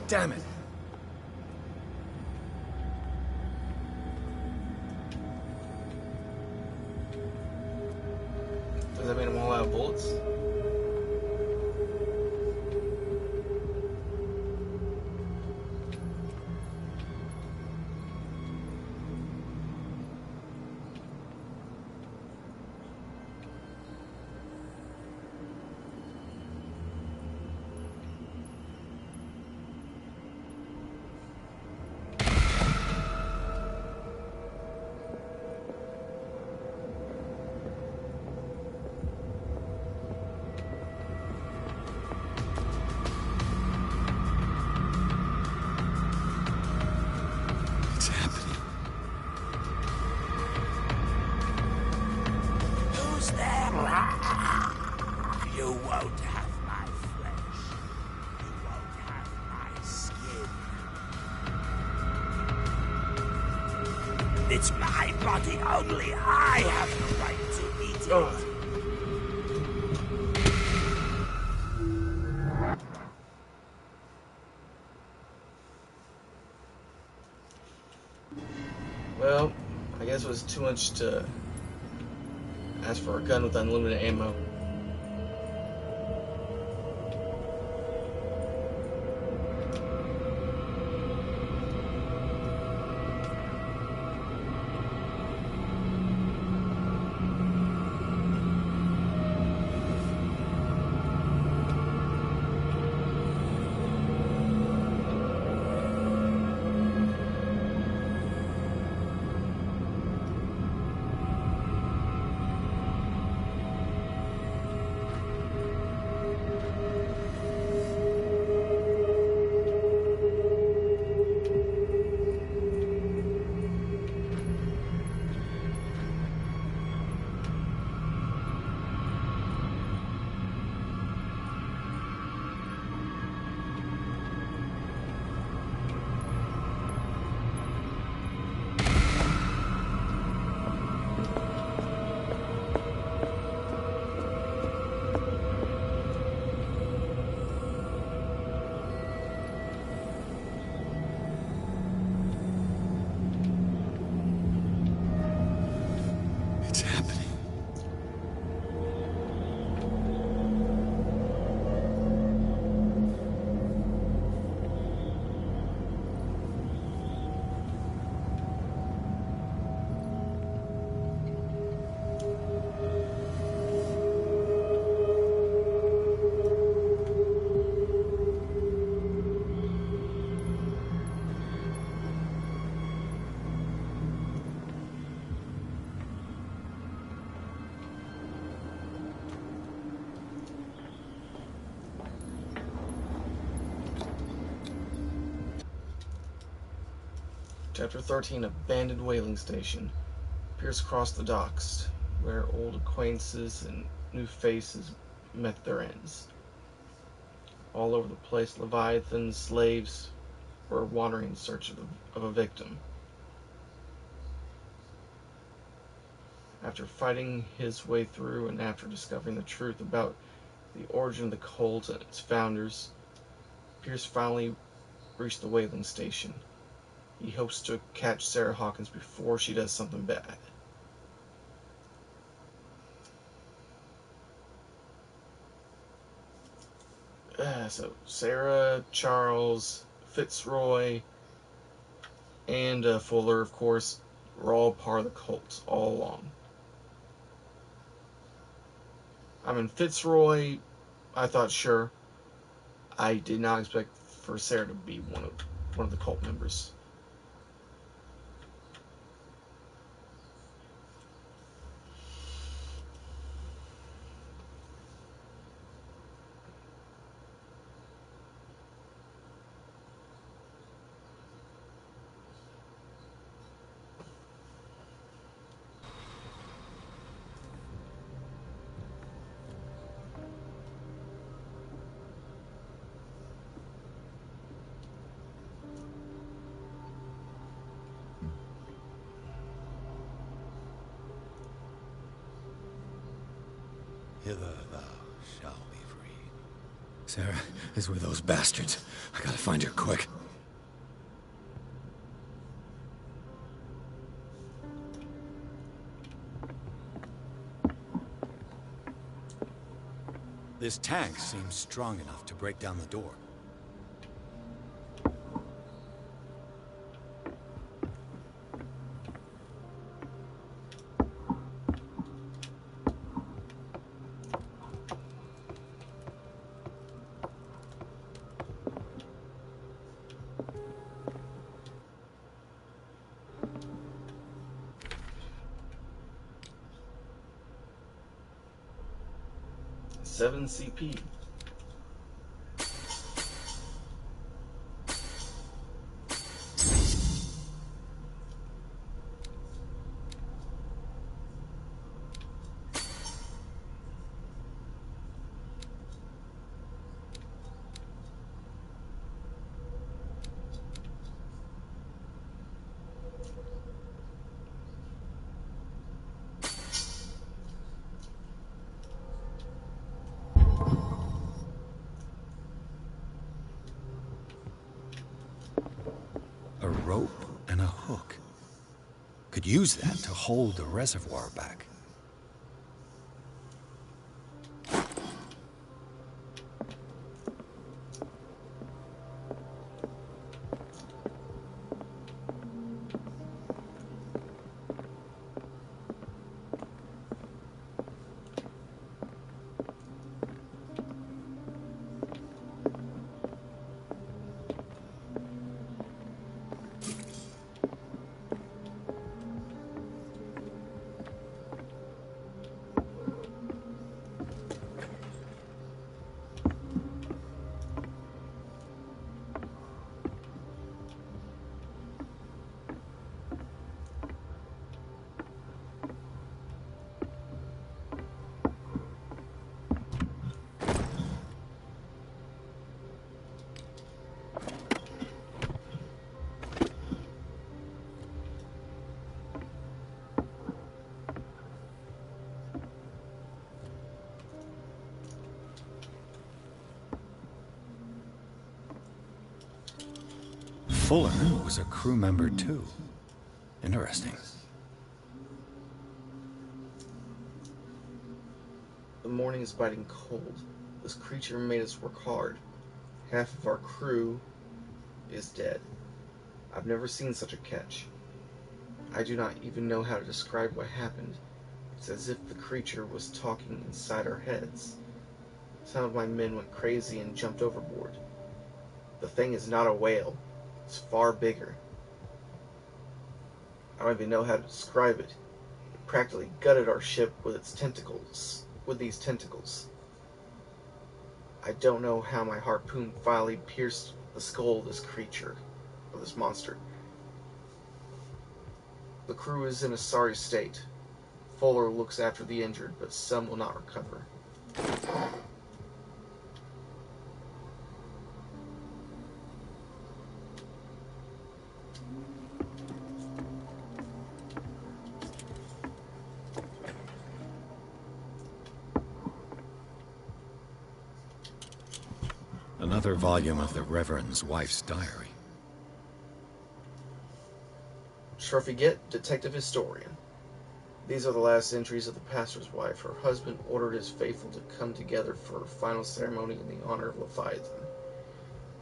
Damn it! Does that mean I'm all out of bullets? Who's there? You won't have my flesh. You won't have my skin. It's my body. Only I have the right to eat it. Well, I guess it was too much to ask for a gun with unlimited ammo. Chapter 13, Abandoned Whaling Station. Pierce crossed the docks, where old acquaintances and new faces met their ends. All over the place, Leviathan slaves were wandering in search of a victim. After fighting his way through and after discovering the truth about the origin of the cult and its founders, Pierce finally reached the whaling station. He hopes to catch Sarah Hawkins before she does something bad. So Sarah, Charles, Fitzroy, and Fuller, of course, were all part of the cult all along. I mean, Fitzroy, I thought, sure. I did not expect for Sarah to be one of the cult members. Hither thou shalt be freed. Sarah is with those bastards. I gotta find her quick. This tank seems strong enough to break down the door. Seven CP. A rope and a hook. Could use that to hold the reservoir back. Fuller was a crew member too. Interesting. The morning is biting cold. This creature made us work hard. Half of our crew is dead. I've never seen such a catch. I do not even know how to describe what happened. It's as if the creature was talking inside our heads. Some of my men went crazy and jumped overboard. The thing is not a whale. It's far bigger. I don't even know how to describe it. It practically gutted our ship with its tentacles. With these tentacles. I don't know how my harpoon finally pierced the skull of this creature, of this monster. The crew is in a sorry state. Fuller looks after the injured, but some will not recover. Another volume of the Reverend's wife's diary. Sharfiget, Detective Historian. These are the last entries of the pastor's wife. Her husband ordered his faithful to come together for a final ceremony in the honor of Leviathan.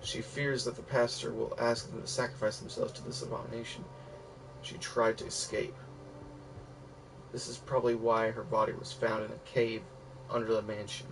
She fears that the pastor will ask them to sacrifice themselves to this abomination. She tried to escape. This is probably why her body was found in a cave under the mansion.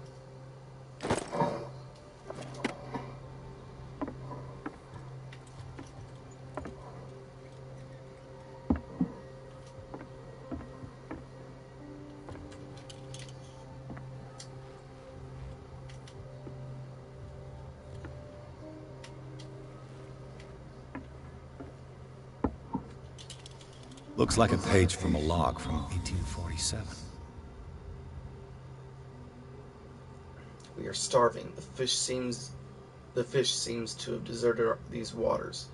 Looks like a page from a log from 1847. We are starving. The fish seems to have deserted these waters.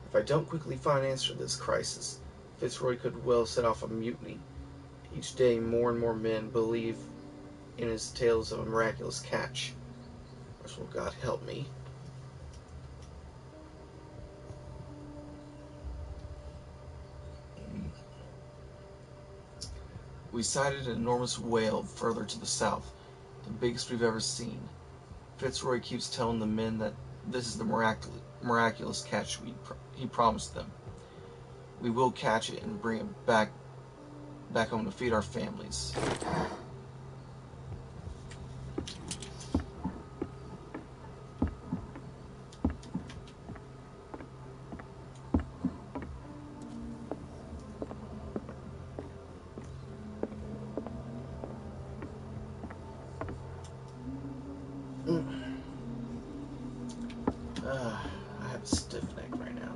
If I don't quickly find an answer to this crisis, Fitzroy could well set off a mutiny. Each day more and more men believe in his tales of a miraculous catch. Or will God help me? We sighted an enormous whale further to the south, the biggest we've ever seen. Fitzroy keeps telling the men that this is the miraculous catch he promised them. We will catch it and bring it back home to feed our families. I have a stiff neck right now.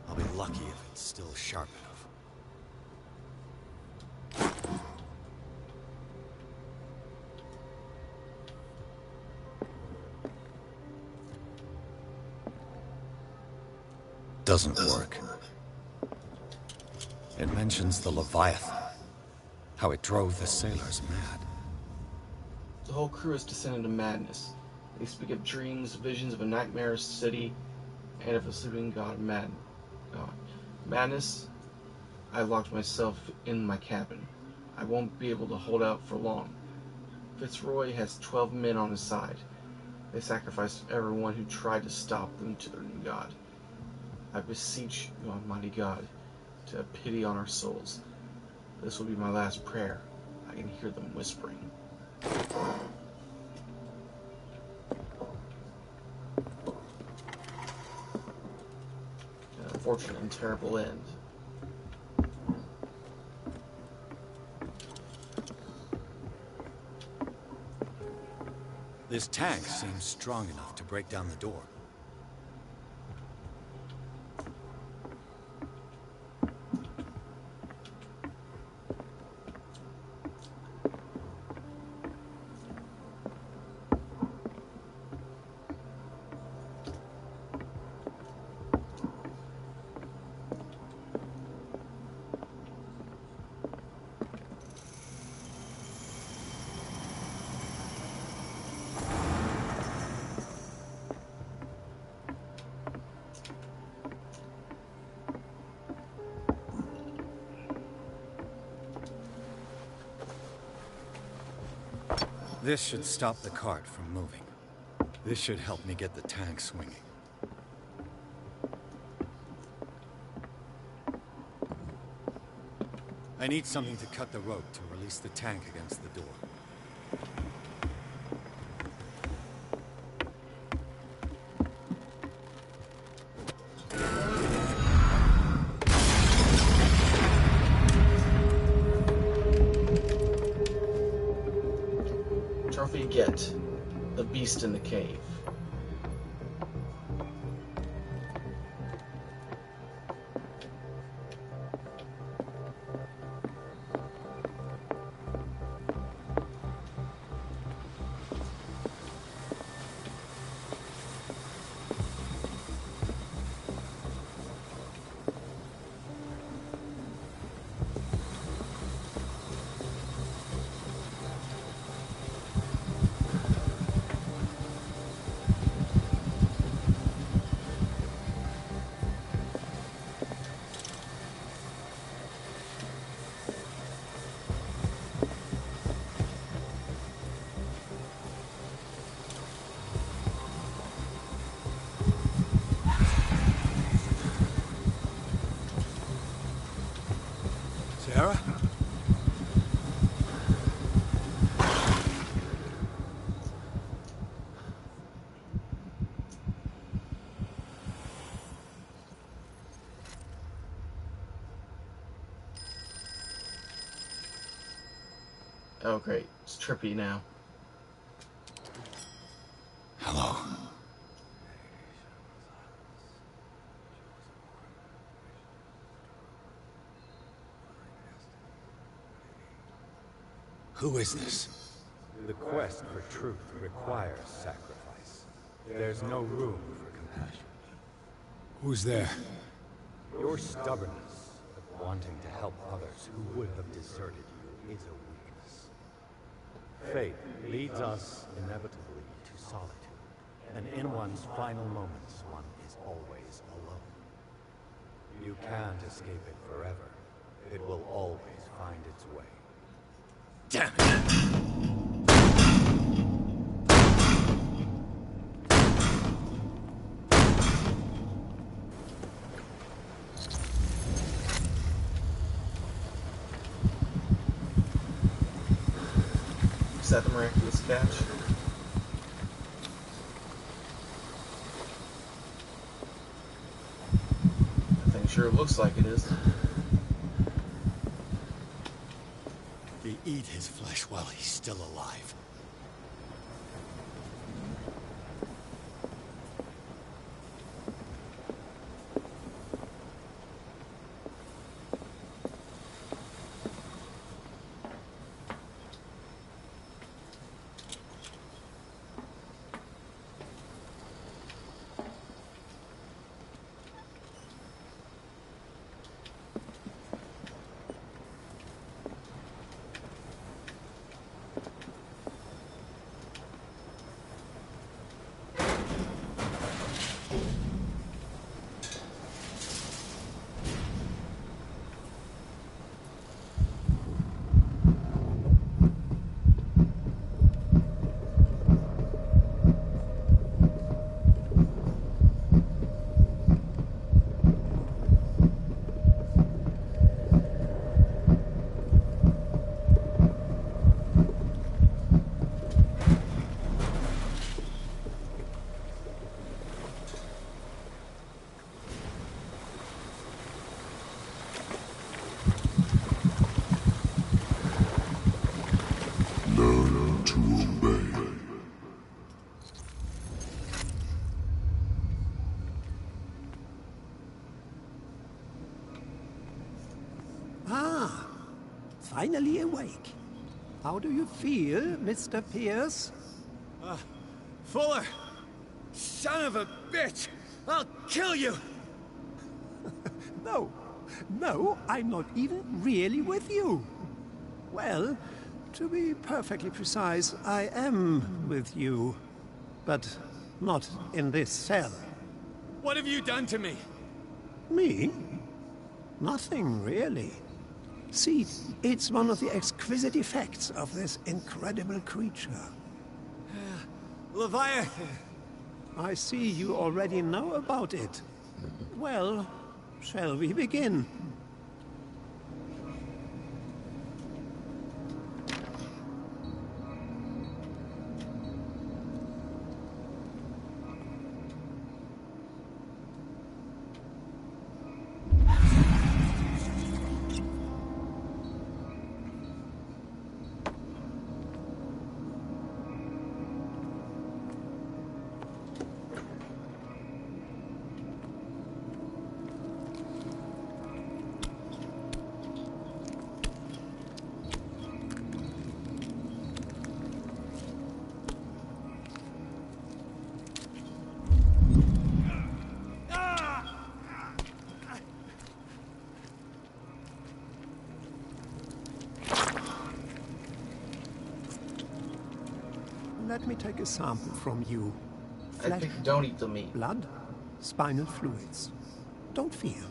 I'll be lucky if it's still sharp enough. Doesn't work. It mentions the Leviathan, how it drove the sailors mad. The whole crew has descended into madness. They speak of dreams, visions of a nightmarish city, and of a sleeping god. Madness. I locked myself in my cabin. I won't be able to hold out for long. Fitzroy has 12 men on his side. They sacrificed everyone who tried to stop them to their new god. I beseech you, Almighty God, to have pity on our souls. This will be my last prayer. I can hear them whispering. An unfortunate and terrible end. This tank seems strong enough to break down the door. This should stop the cart from moving. This should help me get the tank swinging. I need something to cut the rope to release the tank against the door. Trophy get. The beast in the cave. Sarah? Oh great, it's trippy now. Hello. Who is this? The quest for truth requires sacrifice. There's no room for compassion. Who's there? Your stubbornness, wanting to help others who would have deserted you, is a weakness. Fate leads us inevitably to solitude, and in one's final moments, one is always alone. You can't escape it forever. It will always find its way. Damn it! Is that the miraculous catch? I think sure looks like it is. They eat his flesh while he's still alive. Learn to obey. Ah, finally awake. How do you feel, Mr. Pierce? Fuller! Son of a bitch! I'll kill you! No, I'm not even really with you. Well, to be perfectly precise, I am with you. But not in this cell. What have you done to me? Me? Nothing, really. See, it's one of the exquisite effects of this incredible creature. Leviathan! I see you already know about it. Well, shall we begin? let me take a sample from you. I think don't eat the meat. Blood, spinal fluids. Don't fear.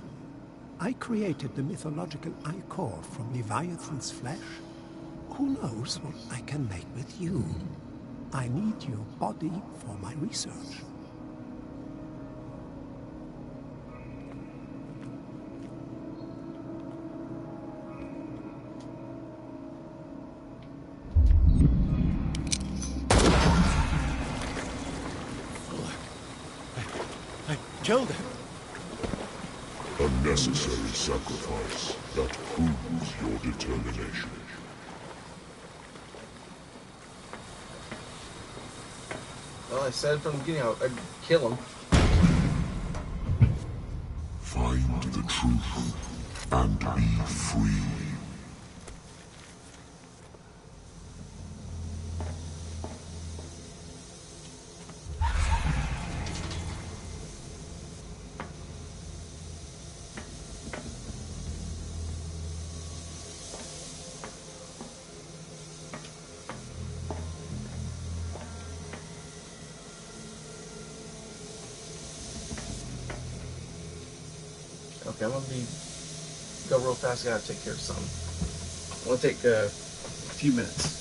I created the mythological ichor from Leviathan's flesh. Who knows what I can make with you? I need your body for my research. I killed him. A necessary sacrifice that proves your determination. Well, I said from the beginning I'd kill him. Find the truth and be free. Okay, I'm gonna go real fast. I gotta take care of something. I'm gonna take a few minutes.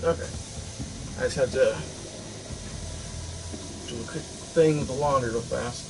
Okay. I just have to do a quick thing with the laundry real fast.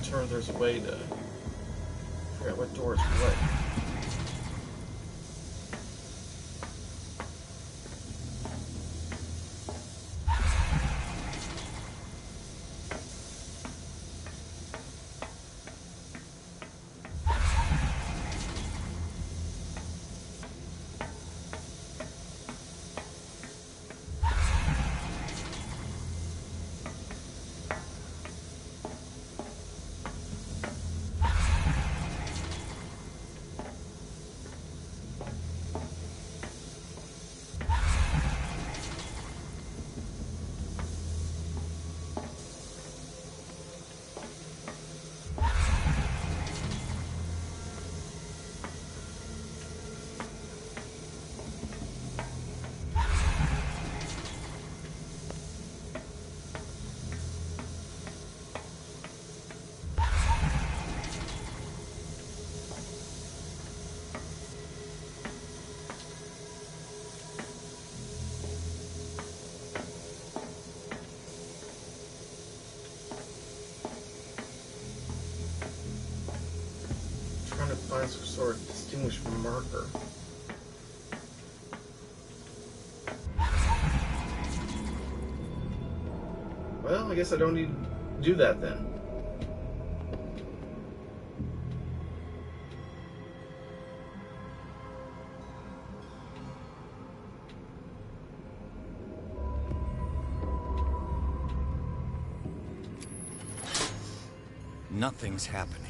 sure there's a way to figure out what door is what. Trying to find some sort of distinguished marker. Well, I guess I don't need to do that then. Nothing's happening.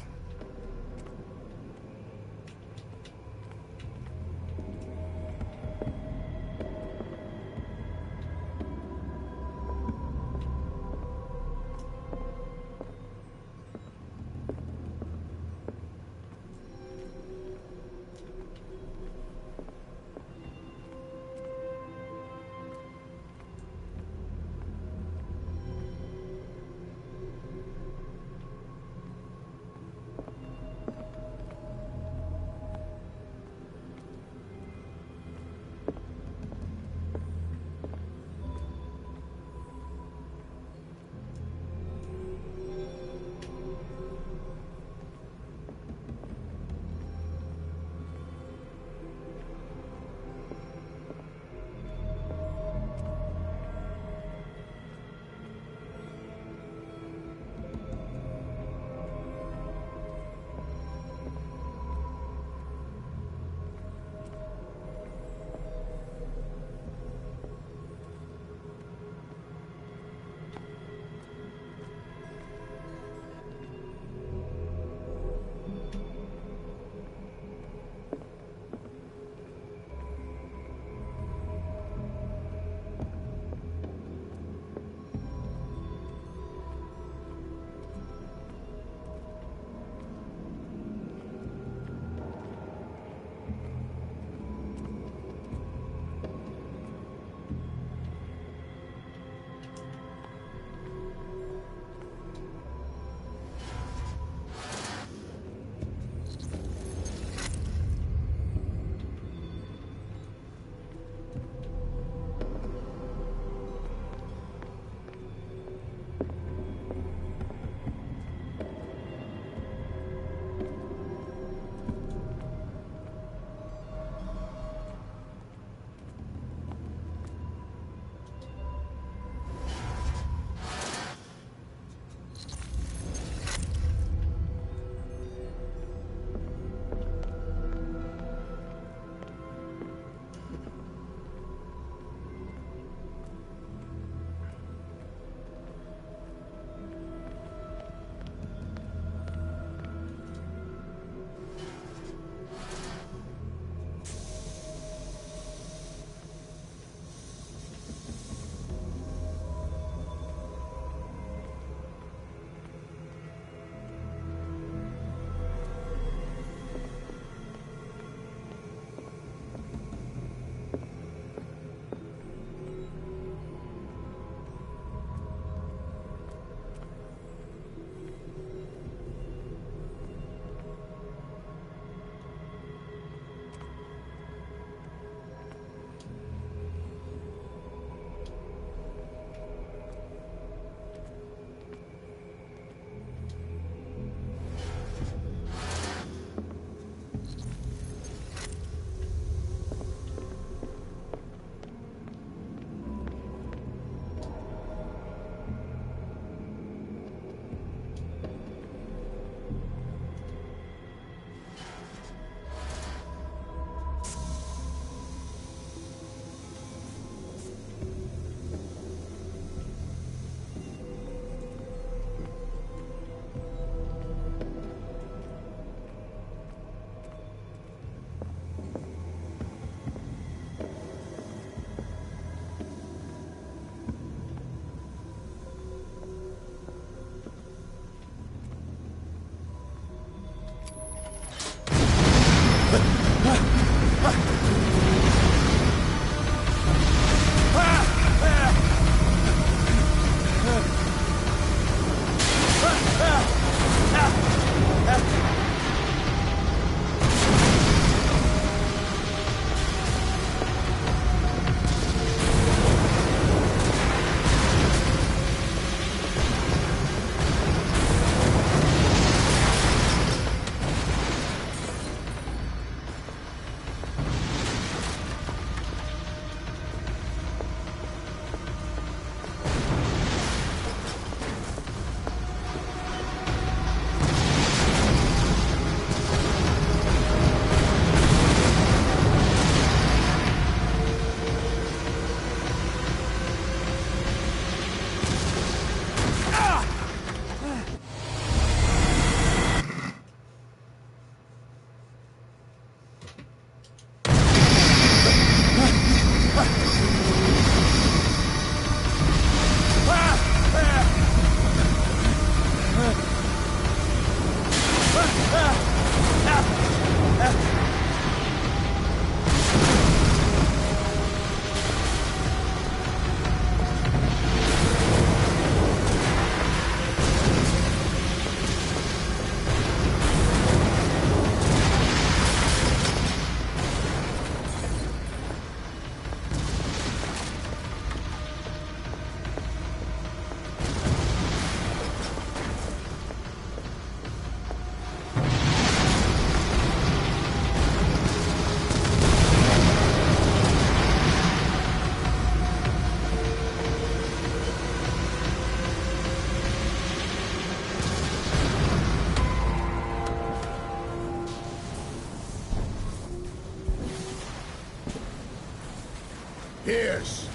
Pierce!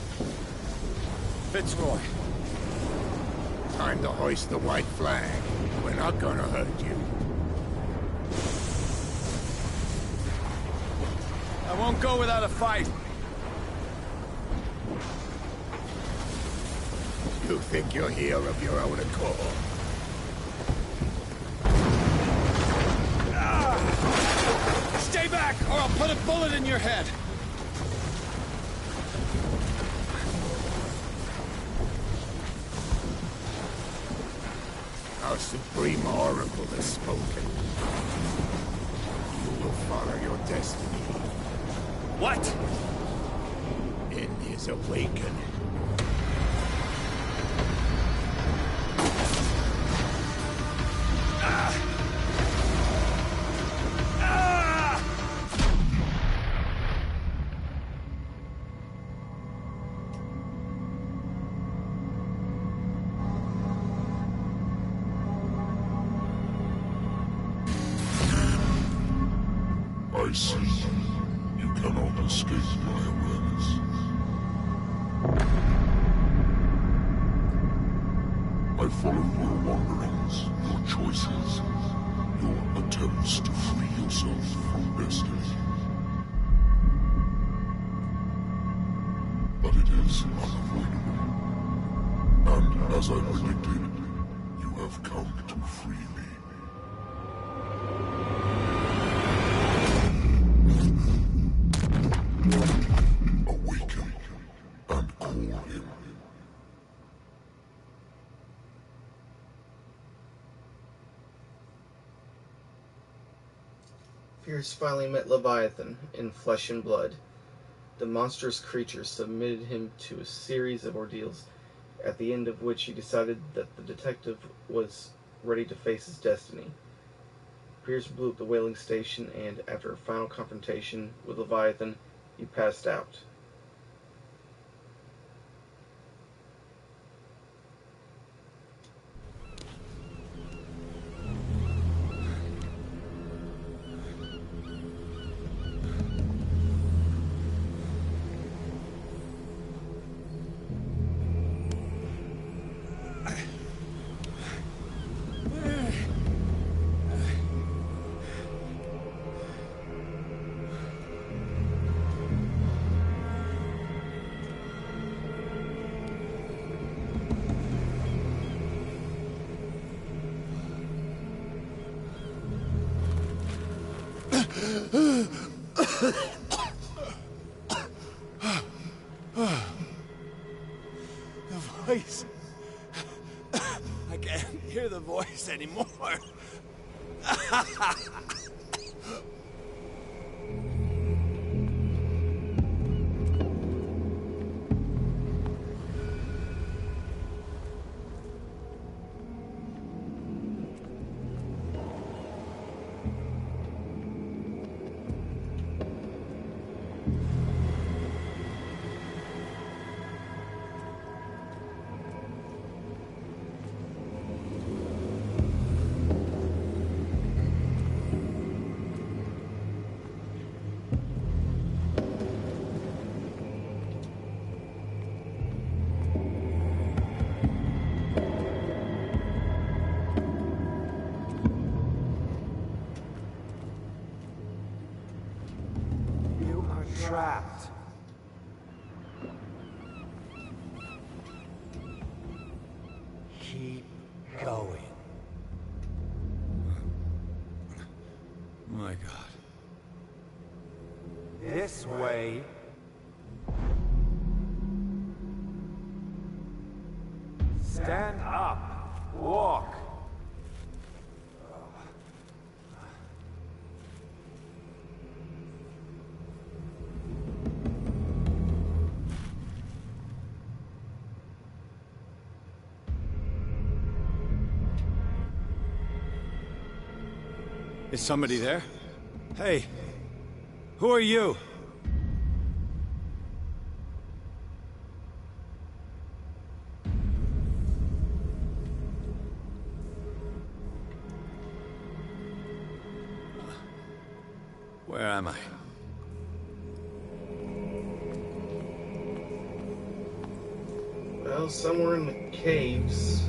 Fitzroy. Time to hoist the white flag. We're not gonna hurt you. I won't go without a fight. You think you're here of your own accord? Stay back, or I'll put a bullet in your head. Our Supreme Oracle has spoken. You will follow your destiny. What? In his awakening. I see. You cannot escape my awareness. I follow your wanderings, your choices, your attempts to free yourself from destiny. But it is unavoidable. And as I predicted, you have come to free me. Awaken and call him. Pierce finally met Leviathan in flesh and blood. The monstrous creature submitted him to a series of ordeals, at the end of which he decided that the detective was ready to face his destiny. Pierce blew up the whaling station, and after a final confrontation with Leviathan, he passed out. The voice. I can't hear the voice anymore. Trapped. Keep going. My God. This way. Stand up. Walk. Is somebody there? Hey, who are you? Where am I? Well, somewhere in the caves.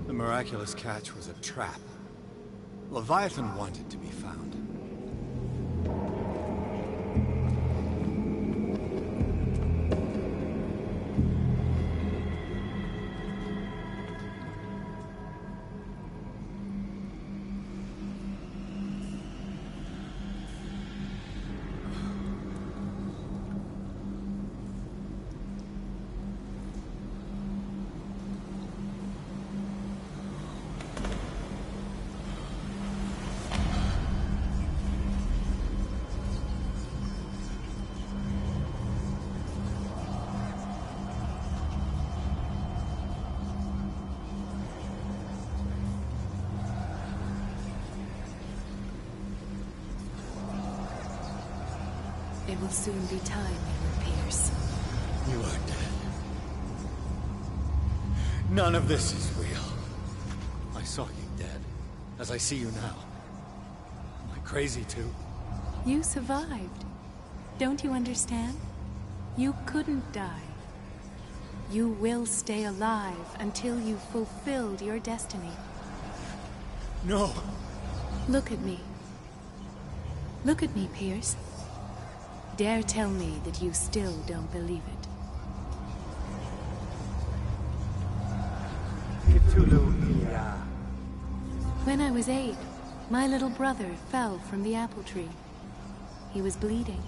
The miraculous catch was a trap. Leviathan wanted to be found. It will soon be time, Edward Pierce. You are dead. None of this is real. I saw you dead, as I see you now. Am I crazy too? You survived. Don't you understand? You couldn't die. You will stay alive until you've fulfilled your destiny. No. Look at me. Look at me, Pierce. Dare tell me that you still don't believe it. Cthulhu, yeah. When I was 8, my little brother fell from the apple tree. He was bleeding.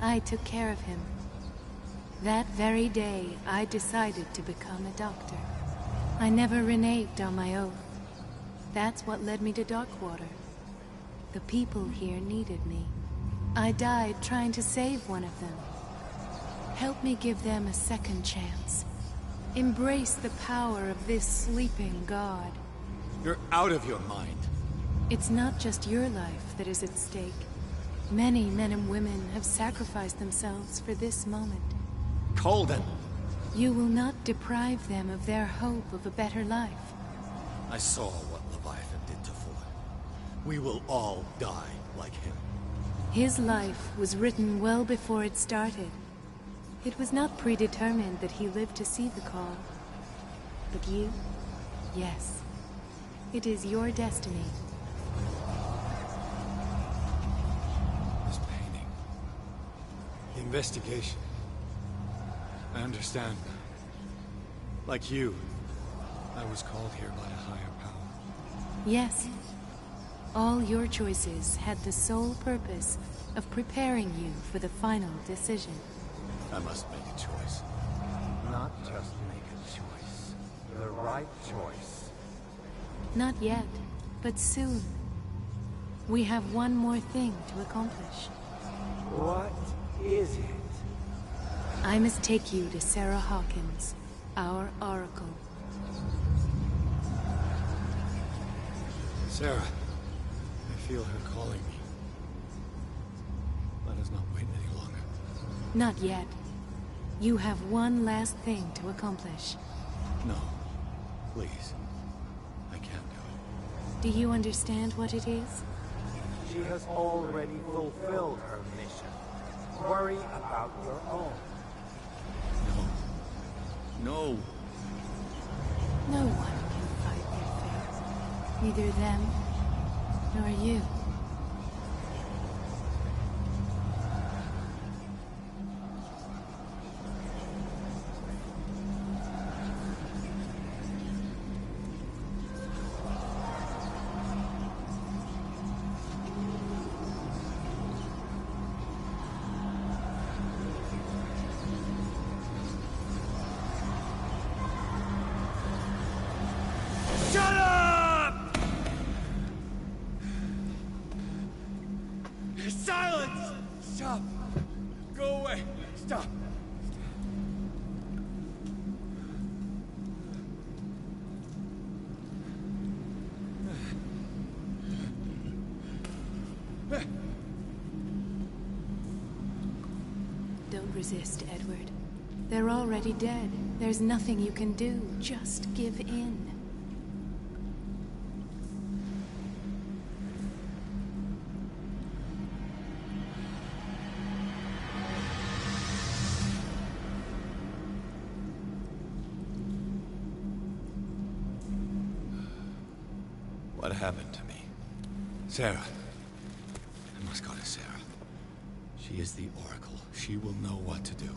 I took care of him. That very day, I decided to become a doctor. I never reneged on my oath. That's what led me to Darkwater. The people here needed me. I died trying to save one of them. Help me give them a second chance. Embrace the power of this sleeping god. You're out of your mind. It's not just your life that is at stake. Many men and women have sacrificed themselves for this moment. Colden! You will not deprive them of their hope of a better life. I saw what Leviathan did to Ford. We will all die like him. His life was written well before it started. It was not predetermined that he lived to see the call. But you, yes. It is your destiny. This painting. The investigation. I understand. Like you, I was called here by a higher power. Yes. All your choices had the sole purpose of preparing you for the final decision. I must make a choice. Not just make a choice. The right choice. Not yet, but soon. We have one more thing to accomplish. What is it? I must take you to Sarah Hawkins, our Oracle. Sarah, I feel her calling me. Let us not wait any longer. Not yet. You have one last thing to accomplish. No, please. I can't go. Do you understand what it is? She has already fulfilled her mission. Worry about your own. No. No one can fight their fate. Neither them, nor you. Shut up! Silence! Stop! Go away! Stop! Don't resist, Edward. They're already dead. There's nothing you can do. Just give in. What happened to me? Sarah. I must go to Sarah. She is the Oracle. She will know what to do.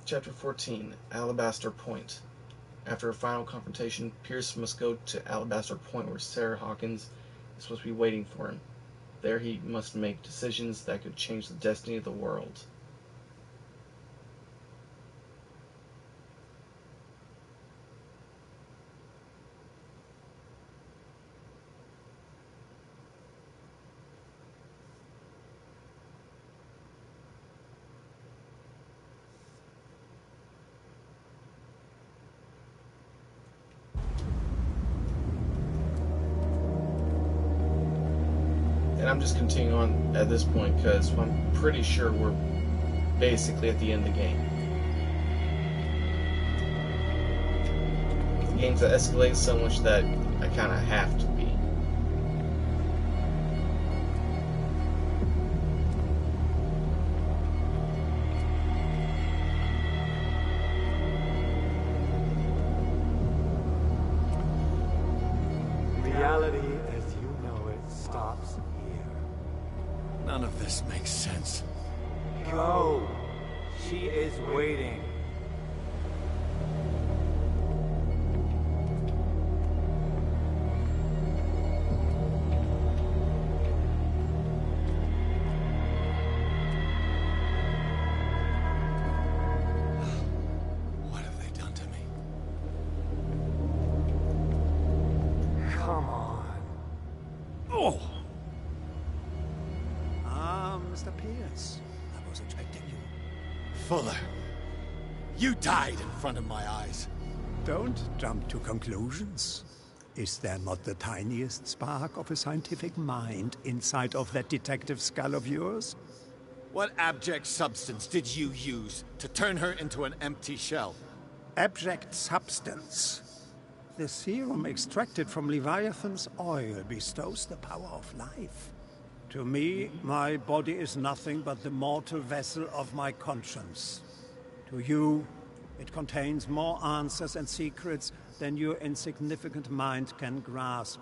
Chapter 14, Alabaster Point. After a final confrontation, Pierce must go to Alabaster Point where Sarah Hawkins is supposed to be waiting for him. There he must make decisions that could change the destiny of the world. And I'm just continuing on at this point because I'm pretty sure we're basically at the end of the game. The game's escalated so much that I kind of have to be. Reality as you know it stops here. None of this makes sense. Go! She is waiting. What have they done to me? Fuller. You died in front of my eyes. Don't jump to conclusions. Is there not the tiniest spark of a scientific mind inside of that detective skull of yours? What abject substance did you use to turn her into an empty shell? Abject substance. The serum extracted from Leviathan's oil bestows the power of life. To me, my body is nothing but the mortal vessel of my conscience. To you, it contains more answers and secrets than your insignificant mind can grasp.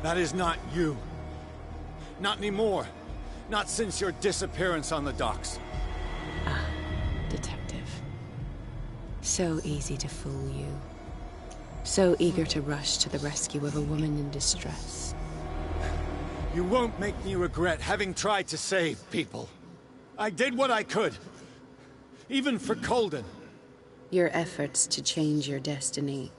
That is not you. Not anymore. Not since your disappearance on the docks. Ah, detective. So easy to fool you. So eager to rush to the rescue of a woman in distress. You won't make me regret having tried to save people. I did what I could. Even for Colden. Your efforts to change your destiny,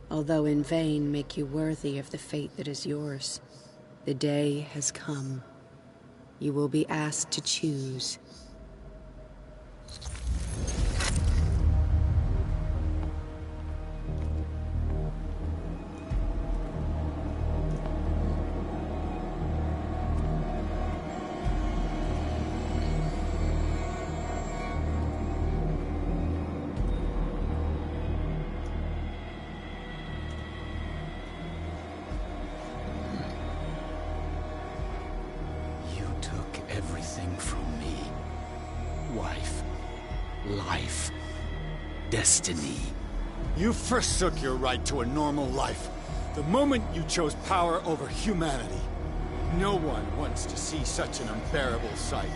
although in vain, make you worthy of the fate that is yours. The day has come. You will be asked to choose. Destiny. You forsook your right to a normal life the moment you chose power over humanity. No one wants to see such an unbearable sight.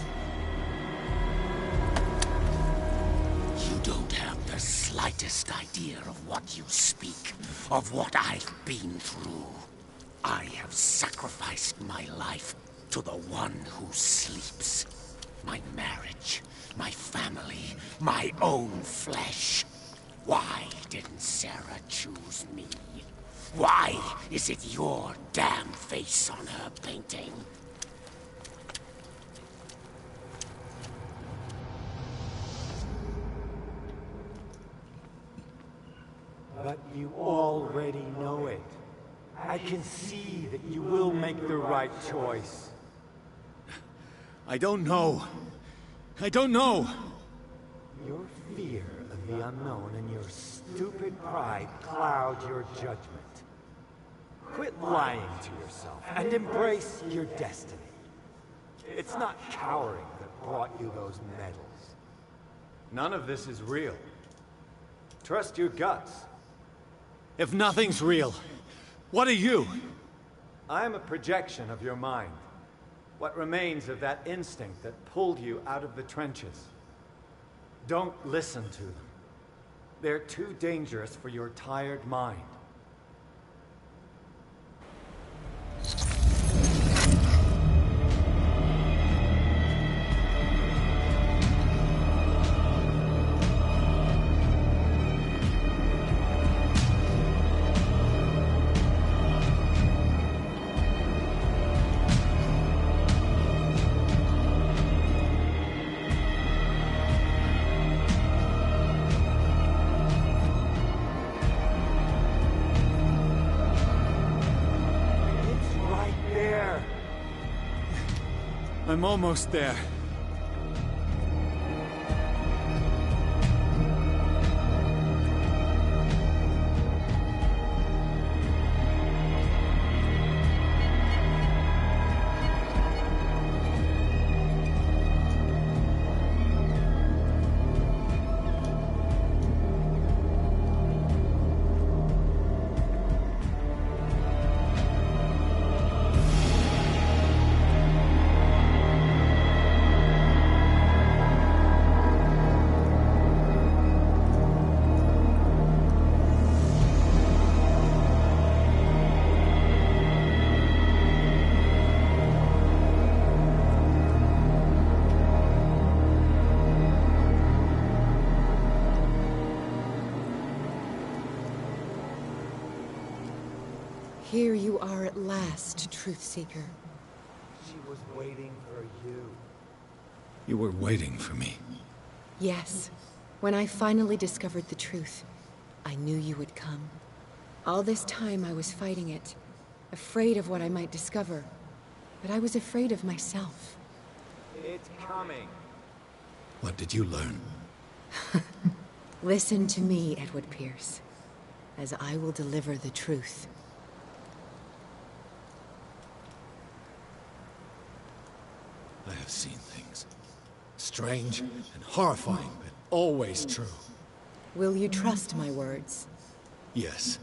You don't have the slightest idea of what you speak, of what I've been through. I have sacrificed my life to the one who sleeps. My marriage, my family, my own flesh. Why didn't Sarah choose me? Why is it your damn face on her painting? But you already know it. I can see that you will make the right choice. I don't know. I don't know. Your fear of the unknown and your stupid pride cloud your judgment. Quit lying to yourself and embrace your destiny. It's not cowering that brought you those medals. None of this is real. Trust your guts. If nothing's real, what are you? I am a projection of your mind. What remains of that instinct that pulled you out of the trenches. Don't listen to them. They're too dangerous for your tired mind. I'm almost there. Here you are at last, Truth Seeker. She was waiting for you. You were waiting for me. Yes. When I finally discovered the truth, I knew you would come. All this time I was fighting it, afraid of what I might discover. But I was afraid of myself. It's coming. What did you learn? Listen to me, Edward Pierce, as I will deliver the truth. I have seen things. Strange and horrifying, but always true. Will you trust my words? Yes.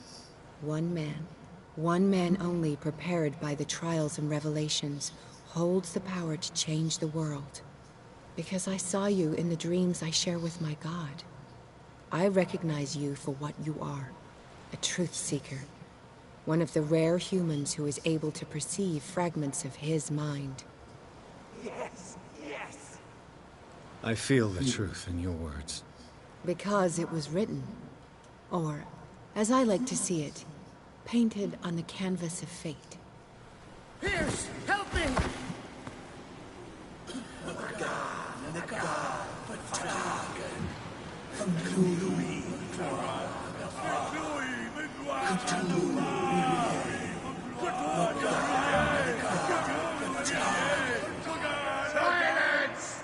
One man only prepared by the trials and revelations, holds the power to change the world. Because I saw you in the dreams I share with my God. I recognize you for what you are, a truth seeker. One of the rare humans who is able to perceive fragments of his mind. Yes, yes. I feel the truth in your words. Because it was written. Or, as I like to see it, painted on the canvas of fate. Pierce, help me! Silence!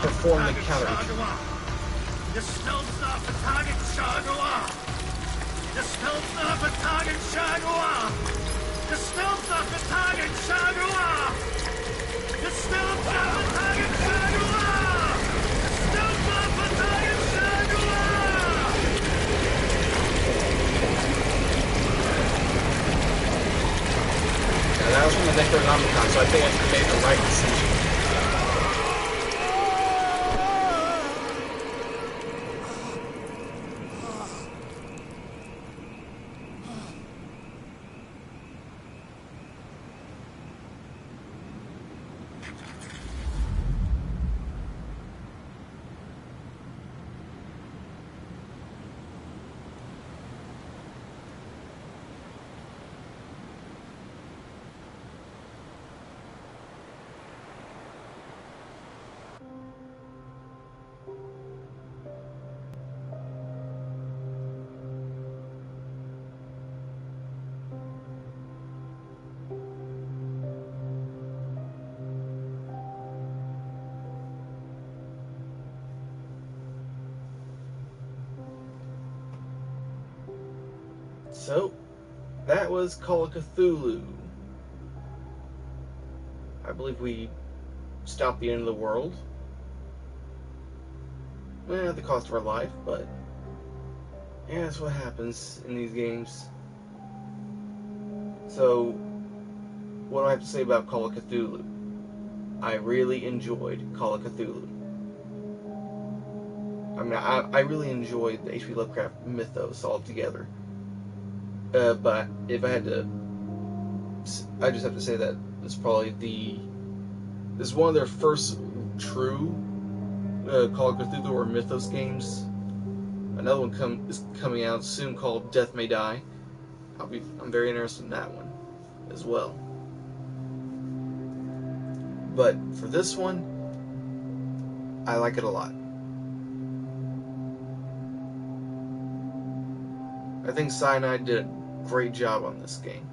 Perform the counter. You still stop the target, Shagua! You still stop the target, Shagua! You still stop the target, Shagua! You still stop the target, Shagua! You still stop the target, Shagua! Yeah, that was from the Necronomicon, so I think I made the right decision. So, that was Call of Cthulhu. I believe we stopped the end of the world. At the cost of our life, but yeah, that's what happens in these games. So, what do I have to say about Call of Cthulhu? I really enjoyed Call of Cthulhu. I mean, I really enjoyed the H.P. Lovecraft mythos altogether. But if I had to, I just have to say that it's probably this is one of their first true Call of Cthulhu or mythos games. Another one is coming out soon called Death May Die. I'm very interested in that one as well. But for this one, I like it a lot. I think Cyanide did a great job on this game.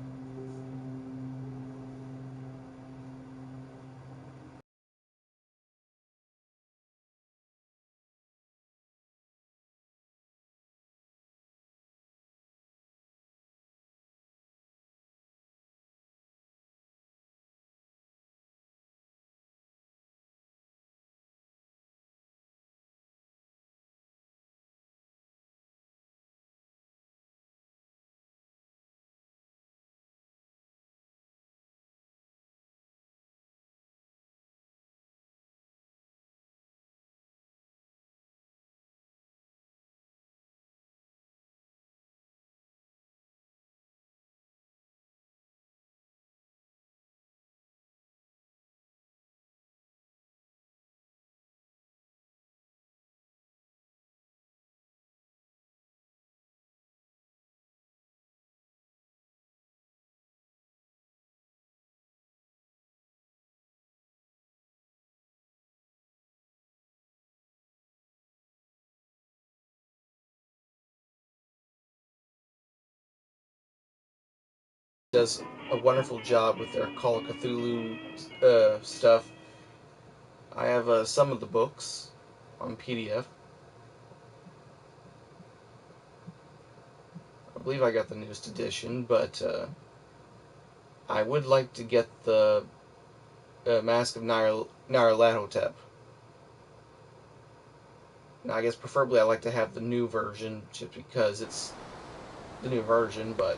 Does a wonderful job with their Call of Cthulhu stuff. I have some of the books on PDF. I believe I got the newest edition, but I would like to get the Mask of Nyarlathotep. Now, I guess preferably I like to have the new version, just because it's the new version, but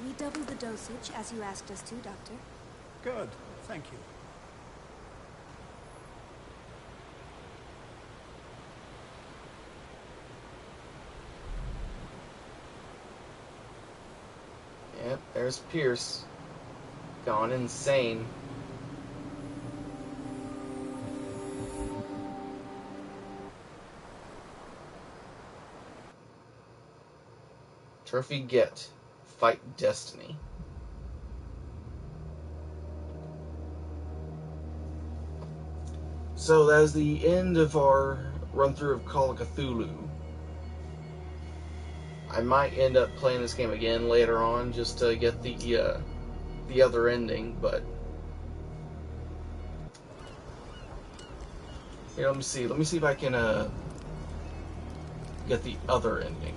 We doubled the dosage, as you asked us to, Doctor. Good, thank you. yep, there's Pierce. Gone insane. Trophy get. Fight Destiny. So that is the end of our run-through of Call of Cthulhu. I might end up playing this game again later on just to get the other ending, but here, let me see. Let me see if I can get the other ending.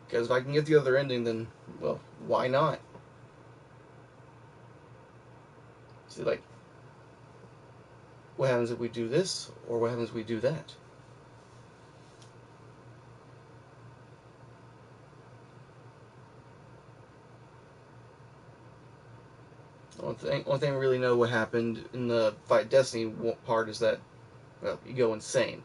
Because if I can get the other ending, then, well, why not? See, like, what happens if we do this, or what happens if we do that? One thing we really know what happened in the Fight Destiny part is that, well, you go insane.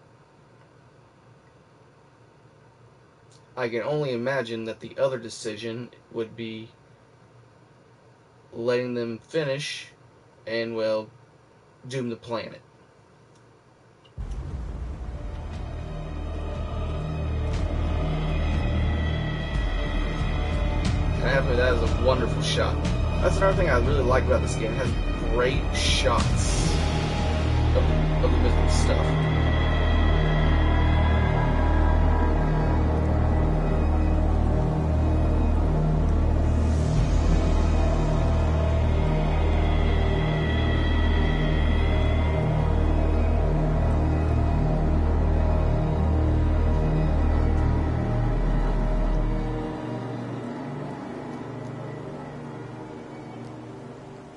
I can only imagine that the other decision would be letting them finish and, well, doom the planet. And I have to admit, that is a wonderful shot. That's another thing I really like about this game. It has great shots of the mythical stuff.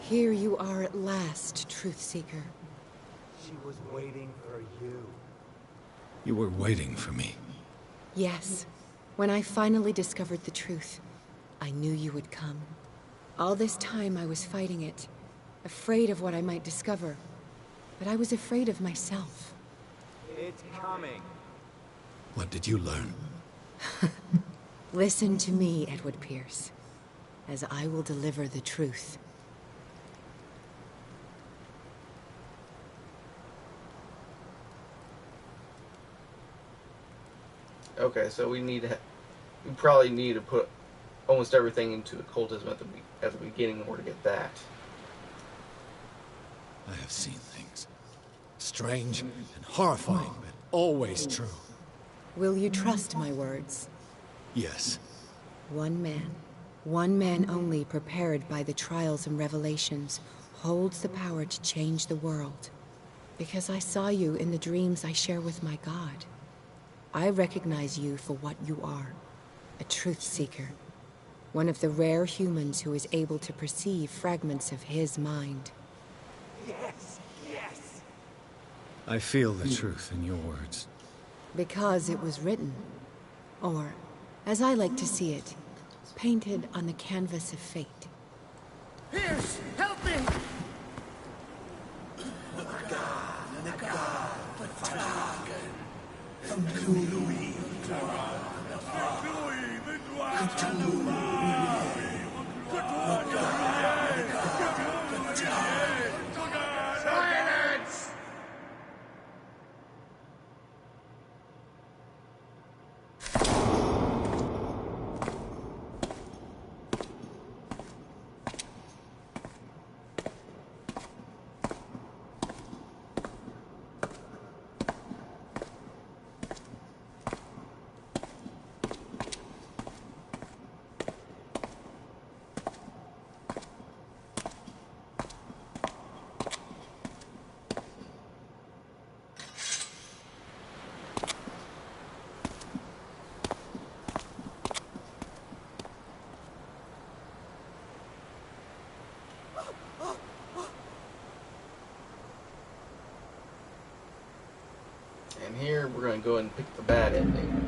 Here you are at last, Truth Seeker. She was waiting for you. You were waiting for me. Yes. When I finally discovered the truth, I knew you would come. All this time I was fighting it, afraid of what I might discover. But I was afraid of myself. It's coming. What did you learn? Listen to me, Edward Pierce, as I will deliver the truth. Okay, so we probably need to put almost everything into occultism at the beginning in order to get that. I have seen things. Strange and horrifying, but always true. Will you trust my words? Yes. One man only prepared by the trials and revelations, holds the power to change the world. Because I saw you in the dreams I share with my God. I recognize you for what you are, a truth seeker. One of the rare humans who is able to perceive fragments of his mind. Yes, yes. I feel the truth in your words. Because it was written. Or, as I like to see it, painted on the canvas of fate. Pierce, help me! Silence! And here we're going to go and pick the bad ending.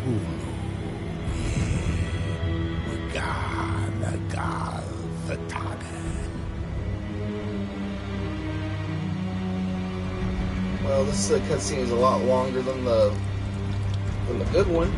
Cthulhu, Well, this cutscene is a lot longer than the good one.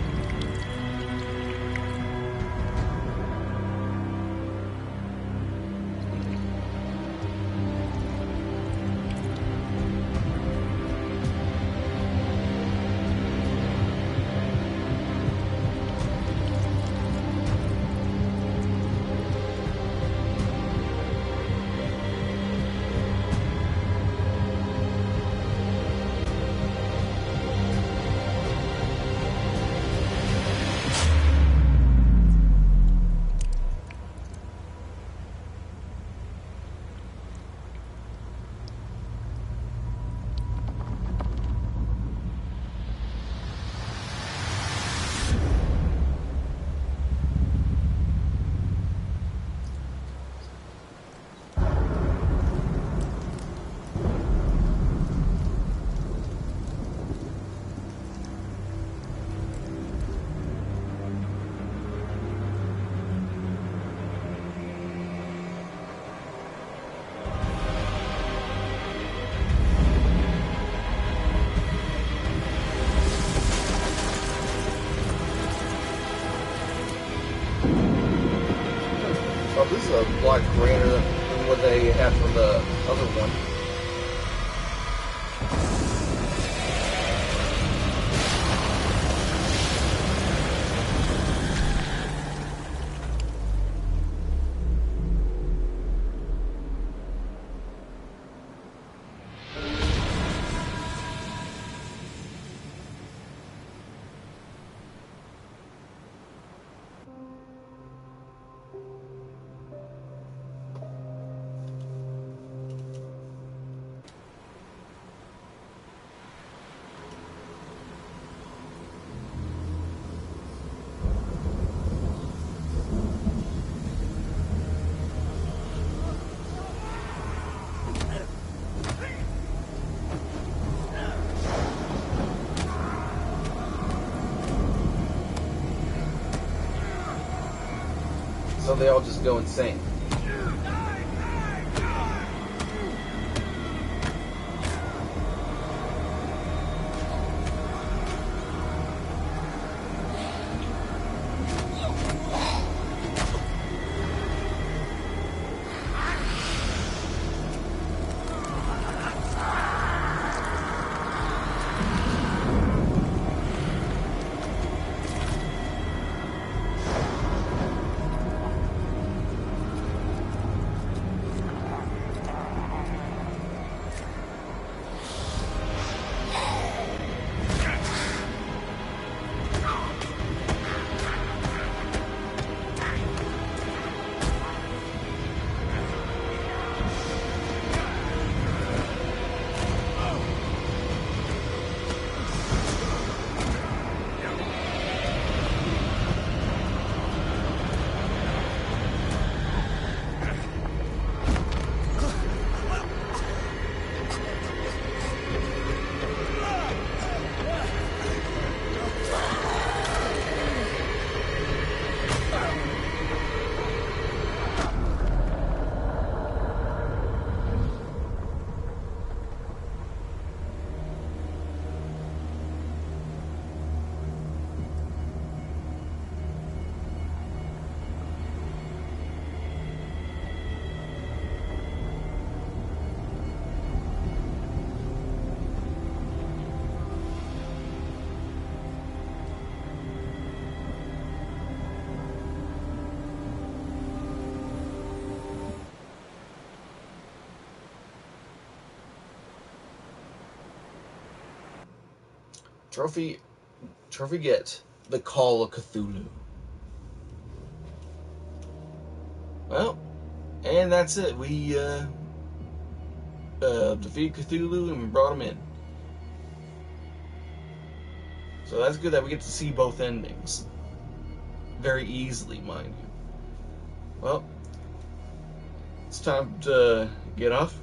Oh, this is a lot grander than what they had from the other one. So they all just go insane. Trophy get the Call of Cthulhu. Well, and that's it. We defeated Cthulhu and we brought him in. So that's good that we get to see both endings. Very easily, mind you. Well, it's time to get off.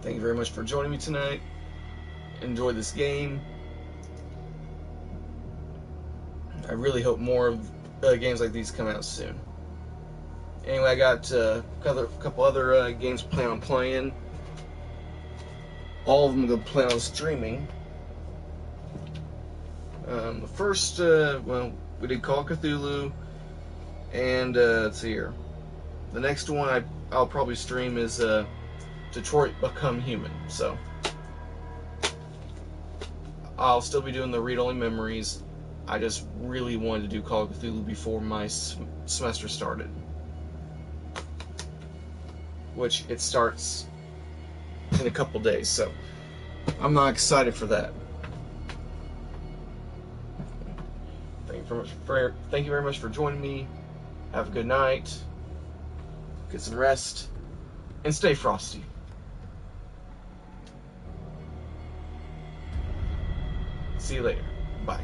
Thank you very much for joining me tonight. Enjoy this game. I really hope more of games like these come out soon. Anyway, I got a couple other games to plan on playing. All of them I'm going to plan on streaming. The first, well, we did Call of Cthulhu, and let's see here. The next one I'll probably stream is Detroit Become Human. So I'll still be doing the read-only memories. I just really wanted to do Call of Cthulhu before my semester started, which it starts in a couple days, so I'm not excited for that. Thank you very much for joining me. Have a good night. Get some rest. And stay frosty. See you later. Bye.